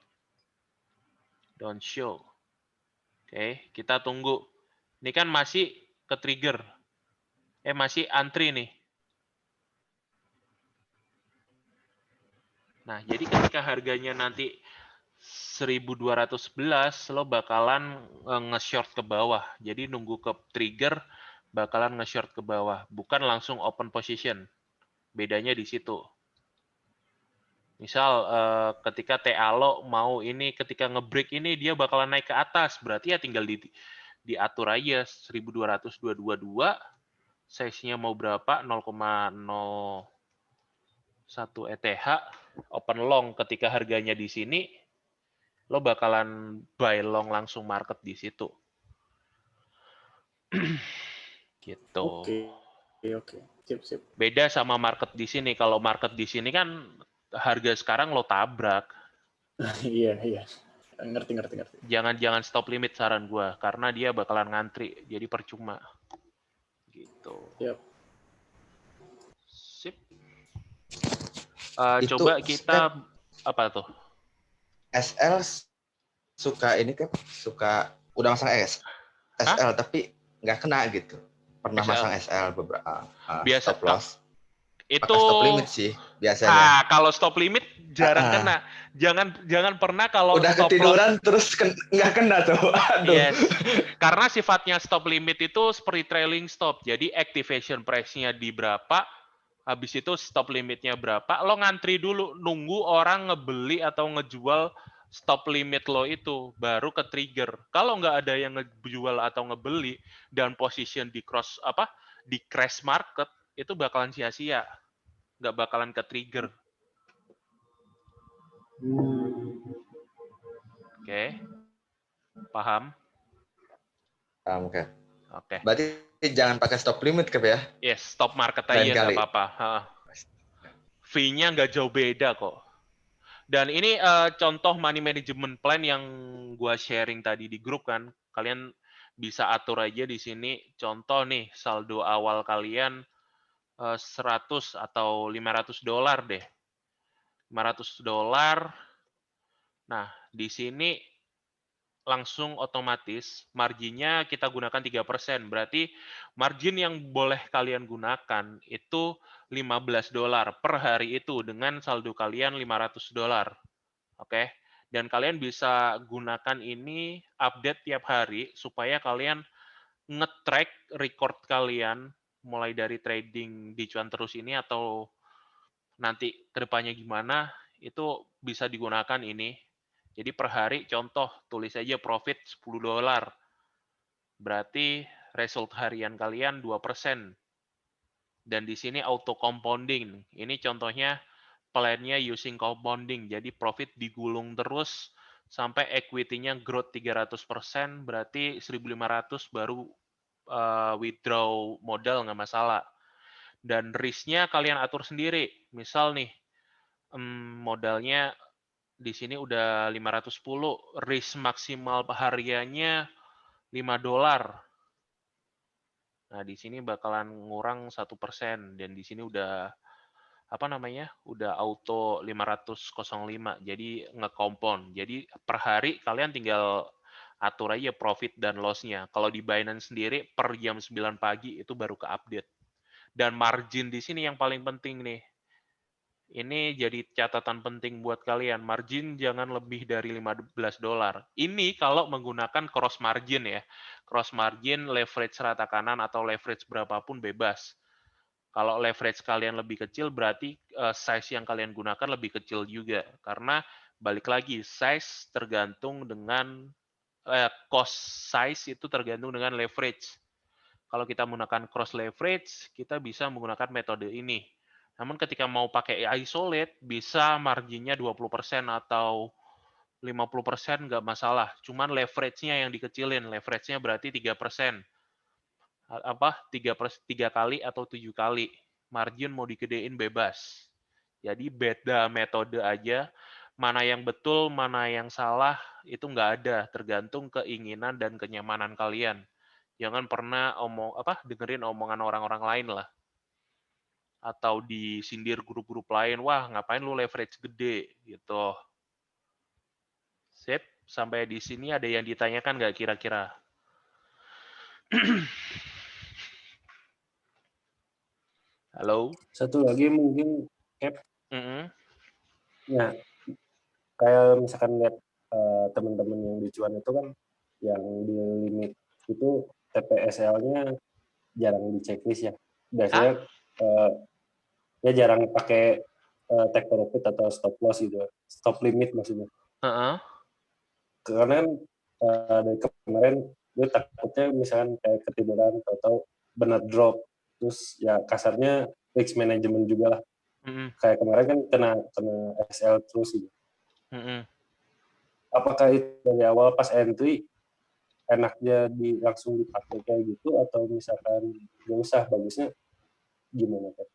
Don't show. Oke, kita tunggu. Ini kan masih ke trigger. Masih antri nih. Nah, jadi ketika harganya nanti 1.211, lo bakalan nge-short ke bawah. Jadi nunggu ke trigger, bakalan nge-short ke bawah. Bukan langsung open position. Bedanya di situ. Misal ketika TA lo mau ini, ketika nge-break ini dia bakalan naik ke atas. Berarti ya tinggal diatur aja 1.222. Size-nya mau berapa? 0,01 ETH. Open long ketika harganya di sini, lo bakalan buy long langsung market di situ. Gitu. Oke. Sip. Beda sama market di sini. Kalau market di sini kan harga sekarang lo tabrak. Iya. Ngerti. Jangan stop limit saran gua karena dia bakalan ngantri. Jadi percuma. Gitu. Yep. Sip. Coba kita apa tuh? SL suka udah masang SL tapi nggak kena gitu. Pernah masang SL beberapa. Biasa stop loss. Itu stop limit sih biasanya. Kalau stop limit jarang kena. Jangan pernah kalau udah stop ketiduran loss, terus nggak kena tuh. Aduh. Yes. Karena sifatnya stop limit itu seperti trailing stop. Jadi activation price-nya di berapa, habis itu stop limitnya berapa, lo ngantri dulu, nunggu orang ngebeli atau ngejual stop limit lo itu, baru ke trigger. Kalau nggak ada yang ngejual atau ngebeli dan position di crash market, itu bakalan sia-sia, nggak bakalan ke trigger. Oke. Paham? Paham, oke. Oke. Berarti jangan pakai stop limit ya? Yes, stop market aja nggak apa-apa. Fee-nya nggak jauh beda kok. Dan ini contoh money management plan yang gua sharing tadi di grup kan. Kalian bisa atur aja di sini. Contoh nih, saldo awal kalian 100 atau $500 deh. $500. Nah, di sini langsung otomatis marginnya kita gunakan 3%. Berarti margin yang boleh kalian gunakan itu $15 per hari itu dengan saldo kalian $500. Oke. Dan kalian bisa gunakan ini update tiap hari supaya kalian nge-track record kalian mulai dari trading di cuan terus ini atau nanti kedepannya gimana, itu bisa digunakan ini. Jadi per hari contoh tulis aja profit $10. Berarti result harian kalian 2%. Dan di sini auto compounding. Ini contohnya plan-nya using compounding. Jadi profit digulung terus sampai equity-nya growth 300%, berarti 1.500 baru withdraw modal nggak masalah. Dan risk-nya kalian atur sendiri. Misal nih modalnya di sini udah 510, risk maksimal hariannya $5. Nah, di sini bakalan ngurang 1%, dan di sini udah udah auto 505, jadi nge-compound. Jadi per hari kalian tinggal atur aja profit dan loss-nya. Kalau di Binance sendiri per jam 9 pagi itu baru ke-update. Dan margin di sini yang paling penting nih. Ini jadi catatan penting buat kalian. Margin jangan lebih dari $15. Ini kalau menggunakan cross margin ya. Cross margin, leverage rata kanan atau leverage berapapun bebas. Kalau leverage kalian lebih kecil, berarti size yang kalian gunakan lebih kecil juga. Karena balik lagi, size tergantung dengan cost size itu tergantung dengan leverage. Kalau kita menggunakan cross leverage, kita bisa menggunakan metode ini. Namun ketika mau pakai isolate, bisa marginnya 20% atau 50% nggak masalah. Cuman leverage-nya yang dikecilin. Leverage-nya berarti 3%. 3 kali atau 7 kali. Margin mau digedein bebas. Jadi beda metode aja. Mana yang betul, mana yang salah, itu nggak ada. Tergantung keinginan dan kenyamanan kalian. Jangan pernah dengerin omongan orang-orang lain lah. Atau disindir grup-grup lain, wah ngapain lu leverage gede, gitu. Sip, sampai di sini ada yang ditanyakan nggak kira-kira? Halo? Satu lagi mungkin, Cap. Ya, kayak misalkan lihat teman-teman yang di cuan itu kan, yang di limit itu TPSL-nya jarang di checklist ya. Biasanya ya jarang pakai take profit atau stop loss gitu, stop limit maksudnya. Karena dari kemarin gue takutnya misalkan kayak ketiduran atau benar drop, terus ya kasarnya risk management juga lah. Kayak kemarin kan kena SL terus gitu. Apakah itu dari awal pas entry enaknya langsung dipakai kayak gitu, atau misalkan nggak usah, bagusnya gimana kan?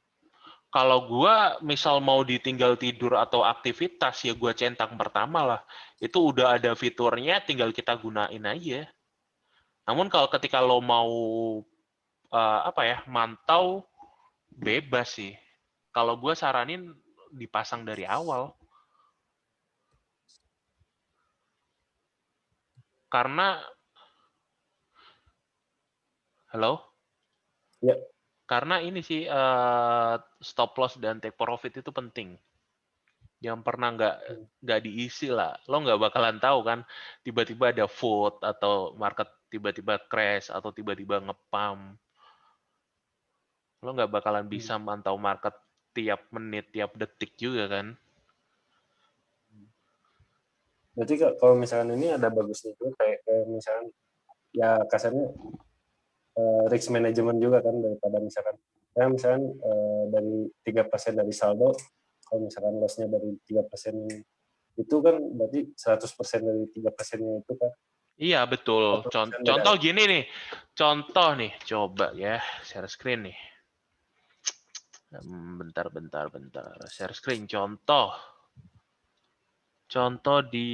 Kalau gue misal mau ditinggal tidur atau aktivitas, ya gue centang pertama lah. Itu udah ada fiturnya, tinggal kita gunain aja. Namun kalau ketika lo mau mantau, bebas sih. Kalau gue saranin dipasang dari awal. Karena halo? Ya. Karena ini sih stop loss dan take profit itu penting. Yang pernah nggak diisi lah, lo nggak bakalan tahu kan, tiba-tiba ada vote atau market tiba-tiba crash atau tiba-tiba ngepump. Lo nggak bakalan bisa mantau market tiap menit, tiap detik juga kan. Berarti kalau misalkan ini ada bagusnya juga, kayak misalkan ya kasarnya risk management juga kan, daripada misalkan dari 3% dari saldo, kalau misalkan loss-nya dari 3% itu kan berarti 100% dari 3%-nya itu kan. Iya, betul. Contoh gini nih. Contoh nih, coba ya, share screen nih. Bentar. Share screen, contoh di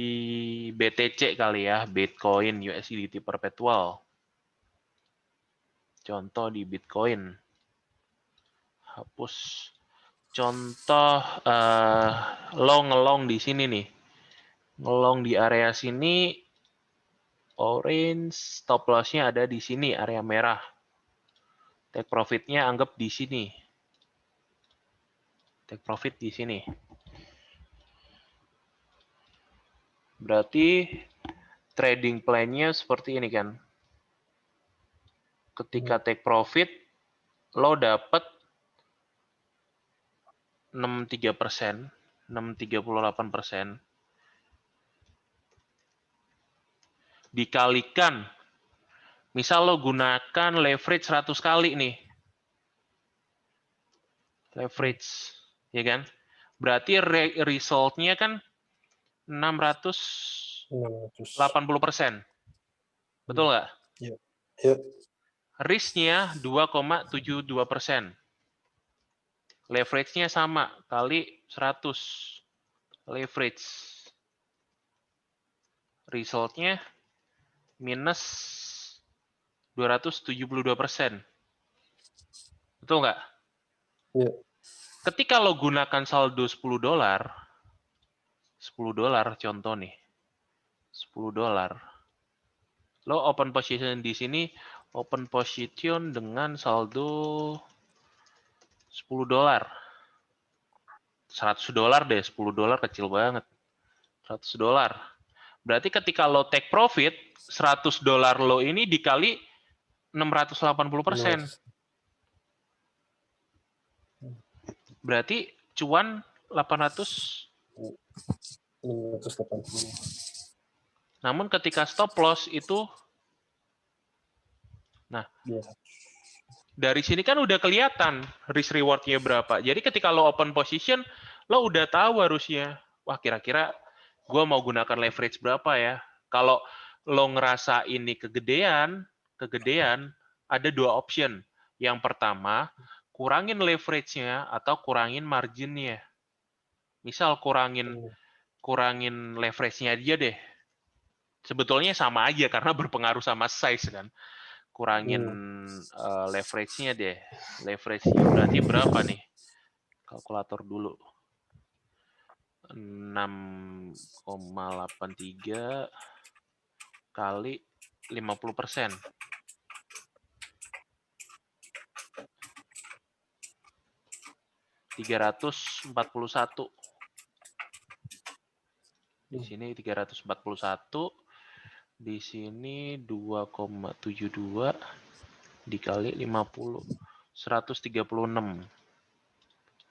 BTC kali ya, Bitcoin USDT perpetual. Contoh di Bitcoin. Hapus. Contoh long di sini nih. Ngelong di area sini, orange, stop loss-nya ada di sini, area merah. Take profit-nya anggap di sini. Take profit di sini. Berarti trading plan-nya seperti ini kan. Ketika take profit, lo dapat 63%, 6,38%. Dikalikan, misal lo gunakan leverage 100 kali nih. Leverage, ya kan? Berarti result-nya kan 680%. Betul nggak? Iya. Risk-nya 2,72%. Leverage-nya sama, kali 100. Leverage. Result-nya minus 272%. Betul nggak? Iya. Ketika lo gunakan saldo $10 contoh nih. $10. Lo open position di sini, open position dengan saldo $10. $100 deh, $10 kecil banget. $100. Berarti ketika lo take profit, $100 lo ini dikali 680%. Berarti cuan 800. 580. Namun ketika stop loss itu, nah, dari sini kan udah kelihatan risk reward-nya berapa. Jadi ketika lo open position, lo udah tahu harusnya, wah kira-kira gue mau gunakan leverage berapa ya. Kalau lo ngerasa ini kegedean, ada dua option. Yang pertama, kurangin leverage-nya atau kurangin margin-nya. Misal kurangin leverage-nya aja deh. Sebetulnya sama aja karena berpengaruh sama size kan. Kurangin leverage-nya deh. Leverage-nya berarti berapa nih? Kalkulator dulu. 6,83 kali 50%. 341. Di sini 341. Di sini 2,72 dikali 50. 136.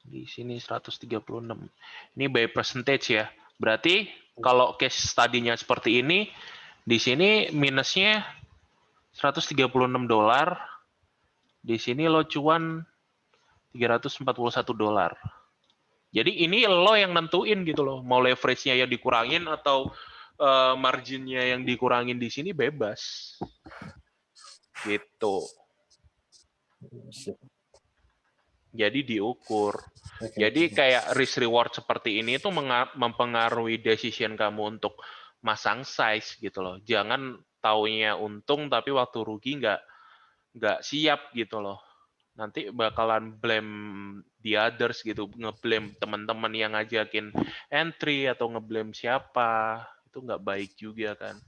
Di sini 136. Ini by percentage ya. Berarti kalau case study-nya seperti ini, di sini minusnya $136. Di sini lo cuan $341. Jadi ini lo yang nentuin gitu loh, mau leverage-nya yang dikurangin atau margin-nya yang dikurangin di sini bebas. Gitu. Jadi diukur. Jadi kayak risk reward seperti ini itu mempengaruhi decision kamu untuk masang size gitu loh. Jangan taunya untung tapi waktu rugi nggak siap gitu loh. Nanti bakalan blame the others gitu, ngeblame teman-teman yang ngajakin entry atau ngeblame siapa, itu nggak baik juga kan.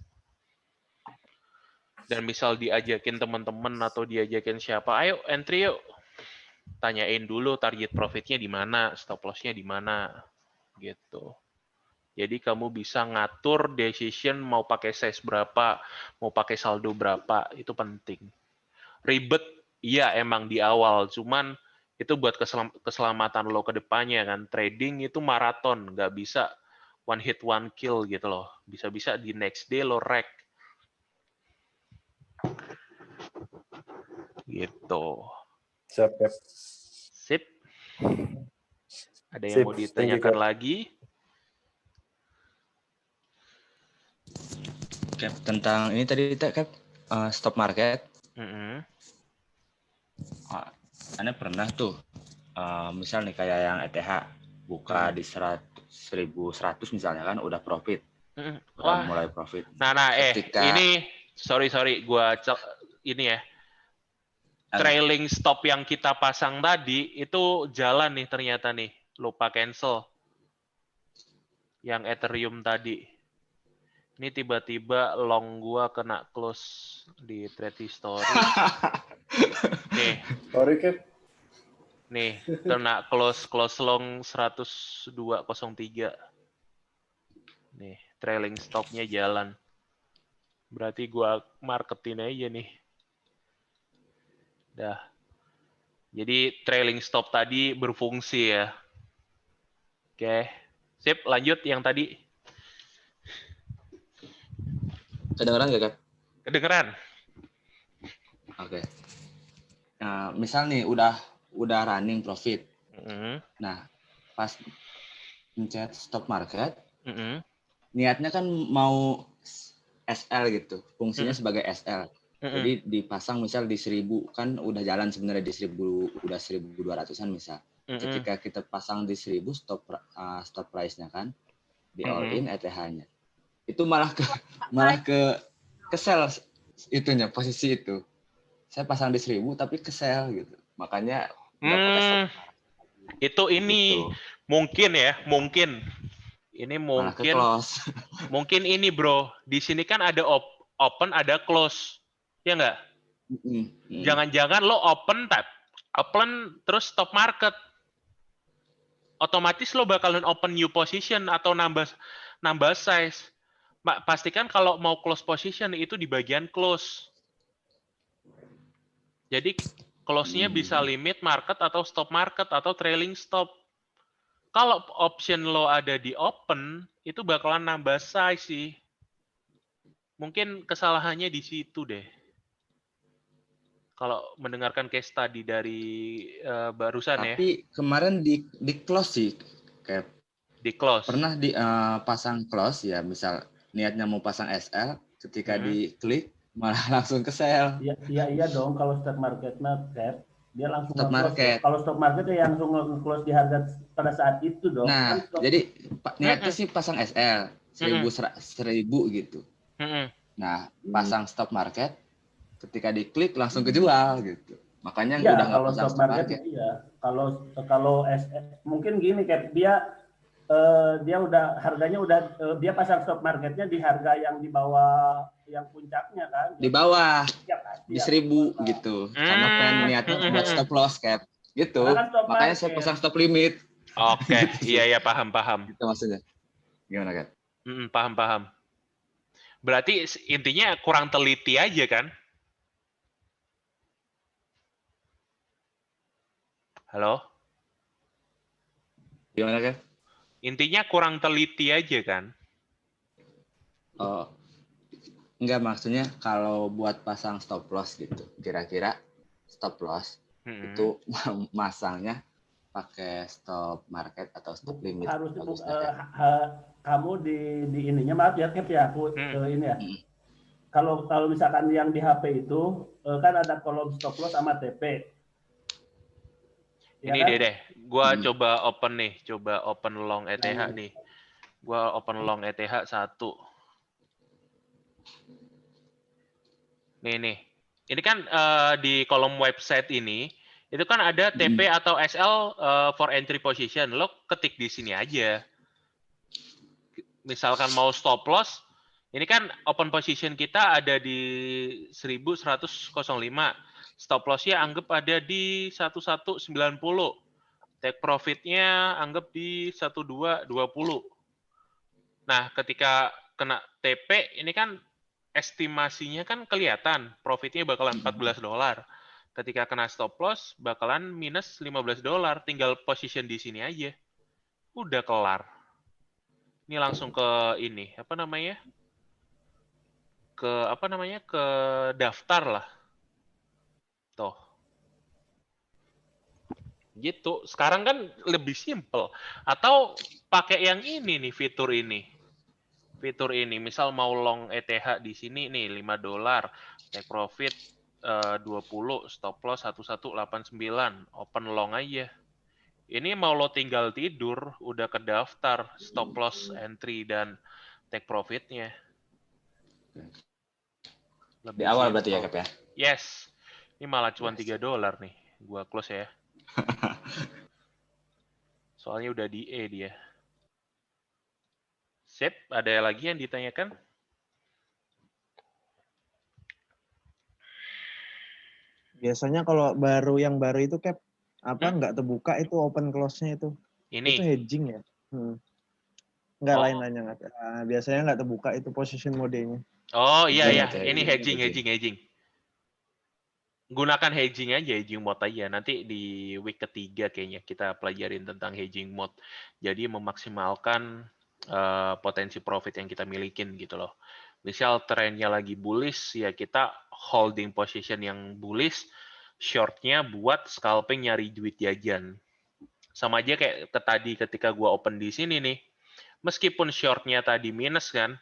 Dan misal diajakin teman-teman atau diajakin siapa, ayo entry yuk, tanyain dulu target profitnya di mana, stop loss-nya di mana, gitu. Jadi kamu bisa ngatur decision mau pakai size berapa, mau pakai saldo berapa, itu penting. Ribet, iya emang di awal, cuman itu buat keselamatan lo ke depannya kan. Trading itu maraton, nggak bisa one hit one kill gitu loh. Bisa-bisa di next day lo wreck. Gitu. Siap, ya. Sip. Ada yang mau ditanyakan lagi? Cap, tentang ini tadi Cap, stop market. Anda pernah tuh, misal nih kayak yang ETH buka di 1.100 misalnya kan udah profit, udah mulai profit. Nah, ini sorry, gua ini ya. Trailing stop yang kita pasang tadi itu jalan nih ternyata nih, lupa cancel. Yang Ethereum tadi. Ini tiba-tiba long gua kena close di trade history. Nih. Sorry, Cap. Nih, kena close long 102.03. Nih, trailing stop-nya jalan. Berarti gua marketin aja nih. Dah. Jadi trailing stop tadi berfungsi ya. Oke. Sip, lanjut yang tadi. Kedengeran nggak, Kak? Kedengeran. Oke. Nah, misal nih udah running profit. Nah, pas mencet stop market, niatnya kan mau SL gitu, fungsinya sebagai SL. Jadi dipasang misal di 1.000 kan udah jalan sebenarnya di 1.000, udah 1.200-an misal. Ketika kita pasang di 1.000 stop price-nya kan di all in ETH-nya. Itu malah ke sell itunya, posisi itu. Saya pasang di 1.000 tapi ke sell gitu. Makanya itu ini gitu. Mungkin ini mungkin ini bro, di sini kan ada open ada close ya nggak? Jangan-jangan lo open terus stop market, otomatis lo bakalan open new position atau nambah size. Pastikan kalau mau close position itu di bagian close. Jadi close-nya bisa limit market atau stop market atau trailing stop. Kalau option lo ada di open, itu bakalan nambah size sih. Mungkin kesalahannya di situ deh. Kalau mendengarkan case study dari barusan ya. Tapi kemarin di close sih, kayak di close. Pernah di pasang close ya, misal niatnya mau pasang SL, ketika diklik malah langsung ke sell. Iya dong, kalau stock market cap dia langsung Stock market. Kalau stock market ya langsung close di harga pada saat itu dong. Nah, kan jadi niatnya sih pasang SL 1000 gitu. Nah, pasang stop market, ketika diklik langsung kejual gitu. Makanya ya, udah nggak pasang stop market. Iya, kalau mungkin gini kayak dia udah harganya dia pasang stop marketnya di harga yang di bawah yang puncaknya kan. Di bawah. Ya, pasti, di 1000 gitu. Karena pengen niatnya buat stop loss cap gitu. Kan makanya saya pasang stop limit. Oke, gitu. Iya paham. Itu maksudnya. Gimana kan? Paham. Berarti intinya kurang teliti aja kan? Halo? Gimana kan? Intinya kurang teliti aja kan? Oh, enggak, maksudnya kalau buat pasang stop loss gitu, kira-kira stop loss itu masangnya pakai stop market atau stop limit? Harus kamu di ininya, maaf ya Cap ya, aku ini ya. Kalau misalkan yang di HP itu kan ada kolom stop loss sama TP. Ini ya kan? deh, gua coba open long ETH nih. Gua open long ETH 1. Nih. Ini kan di kolom website ini, itu kan ada TP atau SL for entry position. Lo ketik di sini aja. Misalkan mau stop loss, ini kan open position kita ada di 1105. Stop loss-nya anggap ada di 1190. Take profit-nya anggap di 1220. Nah, ketika kena TP, ini kan estimasinya kan kelihatan. Profitnya bakalan $14. Ketika kena stop loss, bakalan minus $15. Tinggal position di sini aja. Udah kelar. Ini langsung ke ini, ke daftar lah. Tuh. Gitu. Sekarang kan lebih simple. Atau pakai yang ini nih, fitur ini. Misal mau long ETH di sini nih $5. Take profit 20, stop loss 1189. Open long aja. Ini mau lo tinggal tidur, udah kedaftar stop loss entry dan take profitnya. Di awal berarti ya, Cap ya? Yes. Ini malah cuma $3 nih. Gua close ya. Soalnya udah di E dia. Sip, ada lagi yang ditanyakan? Biasanya kalau yang baru itu Cap, nggak terbuka itu open close-nya itu. Ini. Itu hedging ya? Nggak lain-lainnya nggak. Biasanya nggak terbuka itu position modenya. Oh iya. Ini hedging. Gunakan hedging aja, hedging mode aja. Nanti di week ketiga kayaknya kita pelajarin tentang hedging mode. Jadi memaksimalkan potensi profit yang kita milikin gitu loh. Misal trennya lagi bullish, ya kita holding position yang bullish, shortnya buat scalping nyari duit jajan. Sama aja kayak tadi ketika gua open di sini nih, meskipun shortnya tadi minus kan,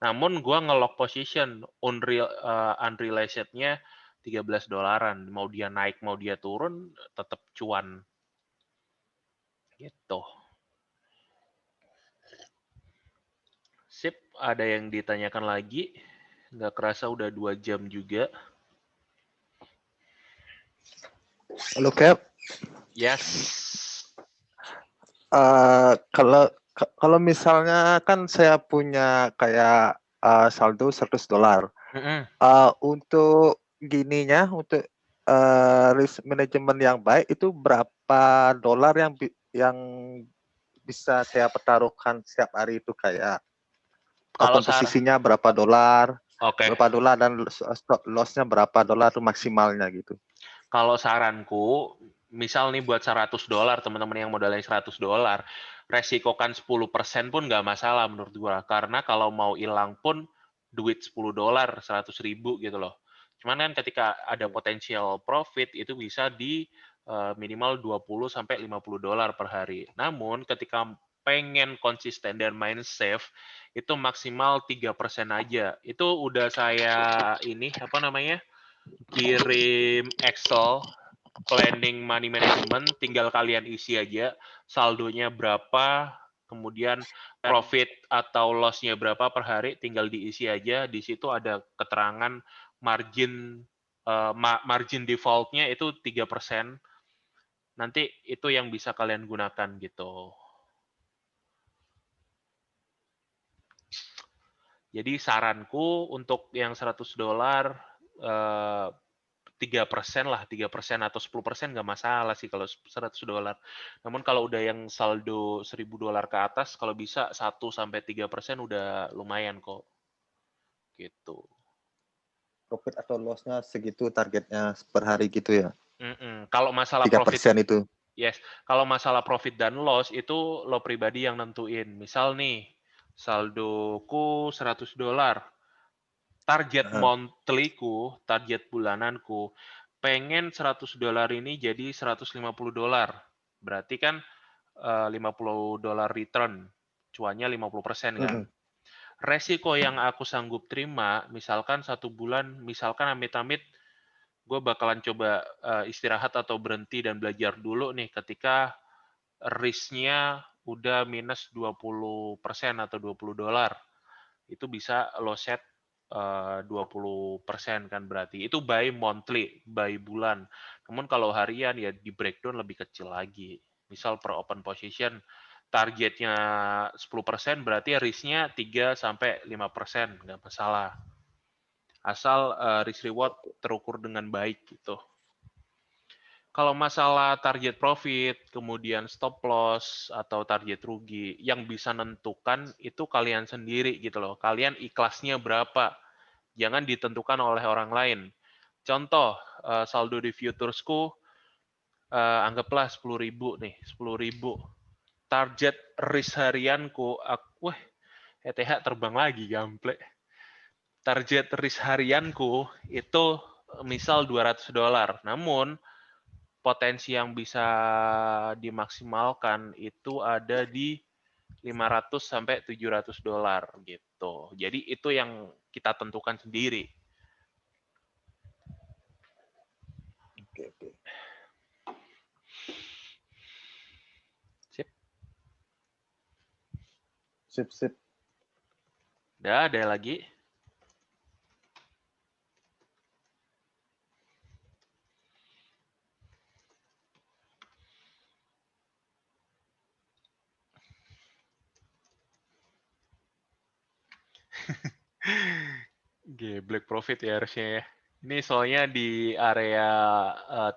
namun gua nge-lock position unrealized-nya $13. Mau dia naik, mau dia turun, tetap cuan. Gitu. Sip, ada yang ditanyakan lagi? Nggak kerasa udah 2 jam juga. Halo, Cap. Yes. Kalau misalnya kan saya punya kayak saldo $100. Untuk gininya, untuk risk management yang baik itu berapa dolar yang bisa saya pertaruhkan setiap hari itu, kayak open posisinya berapa dolar, berapa dolar dan stop loss-nya berapa dolar itu maksimalnya gitu. Kalau saranku misal nih buat $100, teman-teman yang modalnya $100, resikokan 10% pun nggak masalah menurut gua. Karena kalau mau hilang pun duit $10, 100.000 gitu loh. Cuman kan ketika ada potensial profit itu bisa di minimal $20 sampai $50 per hari. Namun ketika pengen konsisten dan main safe itu maksimal 3% aja. Itu udah saya kirim Excel planning money management, tinggal kalian isi aja saldonya berapa, kemudian profit atau loss-nya berapa per hari, tinggal diisi aja. Di situ ada keterangan margin margin default-nya itu 3%. Nanti itu yang bisa kalian gunakan gitu. Jadi saranku untuk yang $100 3% lah, 3% atau 10% nggak masalah sih kalau $100. Namun kalau udah yang saldo $1.000 ke atas, kalau bisa 1-3% udah lumayan kok. Gitu. Profit atau loss-nya segitu targetnya per hari gitu ya? Kalau masalah 3% profit itu? Yes, kalau masalah profit dan loss itu lo pribadi yang nentuin. Misal nih, saldoku $100. Target monthly-ku, target bulananku, pengen $100 ini jadi $150. Berarti kan $50 return, cuannya 50% kan. Resiko yang aku sanggup terima, misalkan 1 bulan, misalkan amit-amit, gue bakalan coba istirahat atau berhenti dan belajar dulu nih ketika risk-nya udah minus 20% atau $20. Itu bisa lo set 20% kan berarti. Itu by monthly, by bulan. Namun kalau harian ya di breakdown lebih kecil lagi. Misal per open position targetnya 10%, berarti risk-nya 3-5%, nggak masalah. Asal risk reward terukur dengan baik gitu. Kalau masalah target profit, kemudian stop loss atau target rugi, yang bisa nentukan itu kalian sendiri gitu loh. Kalian ikhlasnya berapa? Jangan ditentukan oleh orang lain. Contoh, saldo di futuresku anggaplah 10.000 nih, 10.000. Target risk harianku, ETH terbang lagi gample. Target risk harianku itu misal $200. Namun potensi yang bisa dimaksimalkan itu ada di $500 sampai $700 gitu. Jadi itu yang kita tentukan sendiri. Oke. Sip. Udah, ada lagi? Black profit ya harusnya ya. Ini soalnya di area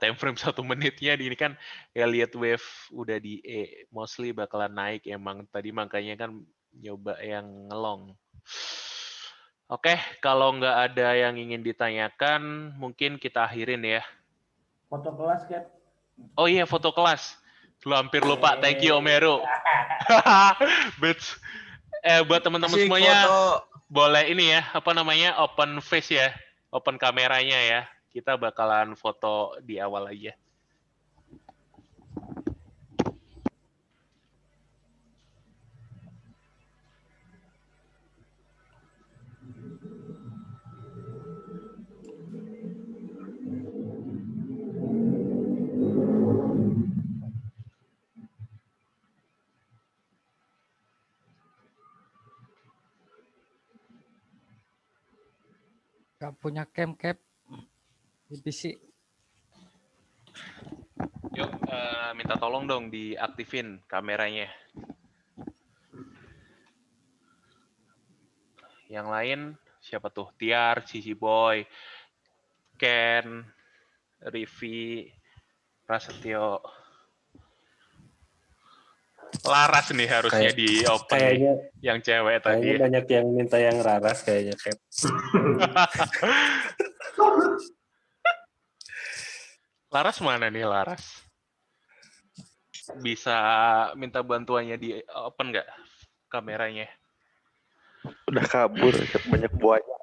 time frame 1 menitnya ini kan ya lihat wave udah di E, mostly bakalan naik emang. Tadi makanya kan nyoba yang ngelong. Oke, kalau nggak ada yang ingin ditanyakan, mungkin kita akhirin ya. Foto kelas, Cap. Oh iya, foto kelas. Lu hampir lupa. Thank you, Om Heru. Buat teman-teman semuanya, boleh ini ya, open face ya, open kameranya ya. Kita bakalan foto di awal aja. Gak punya cam cap di PC. Yuk, minta tolong dong diaktifin kameranya. Yang lain siapa tuh? Tiar, Cici Boy, Ken, Rivi, Prasetyo. Laras nih harusnya di open kayaknya, yang cewek tadi. Kayaknya banyak yang minta yang Laras kayaknya, Cap. Laras mana nih Laras? bisa minta bantuannya di open nggak kameranya? Udah kabur, banyak buaya.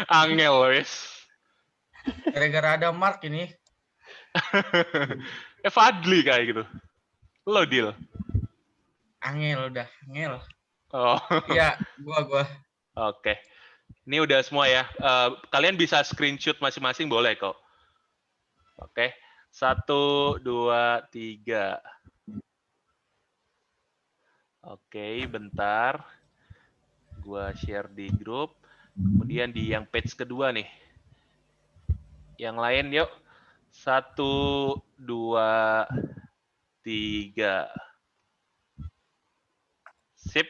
Angel wes. Gara-gara ada Mark ini. Fadli kayak gitu. Lo deal. Angel udah, Angel. Oh. Iya, gua. Oke. Ini udah semua ya. Kalian bisa screenshot masing-masing boleh kok. Oke. 1, 2, 3. Oke, bentar. Gua share di grup. Kemudian di yang page kedua nih. Yang lain yuk. 1, 2, 3. Sip.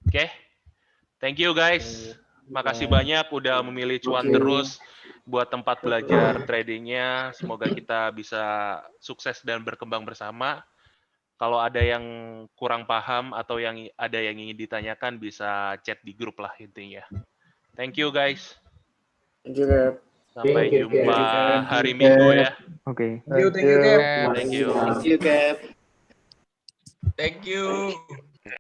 Oke. Thank you guys. Makasih banyak udah memilih Cuan Terus buat tempat belajar tradingnya. Semoga kita bisa sukses dan berkembang bersama. Kalau ada yang kurang paham atau yang ada yang ingin ditanyakan bisa chat di grup lah intinya. Thank you guys. Thank you, Cap. Sampai jumpa hari Minggu ya. Oke. Thank you, Cap. Thank you. Thank you, Cap. Thank you.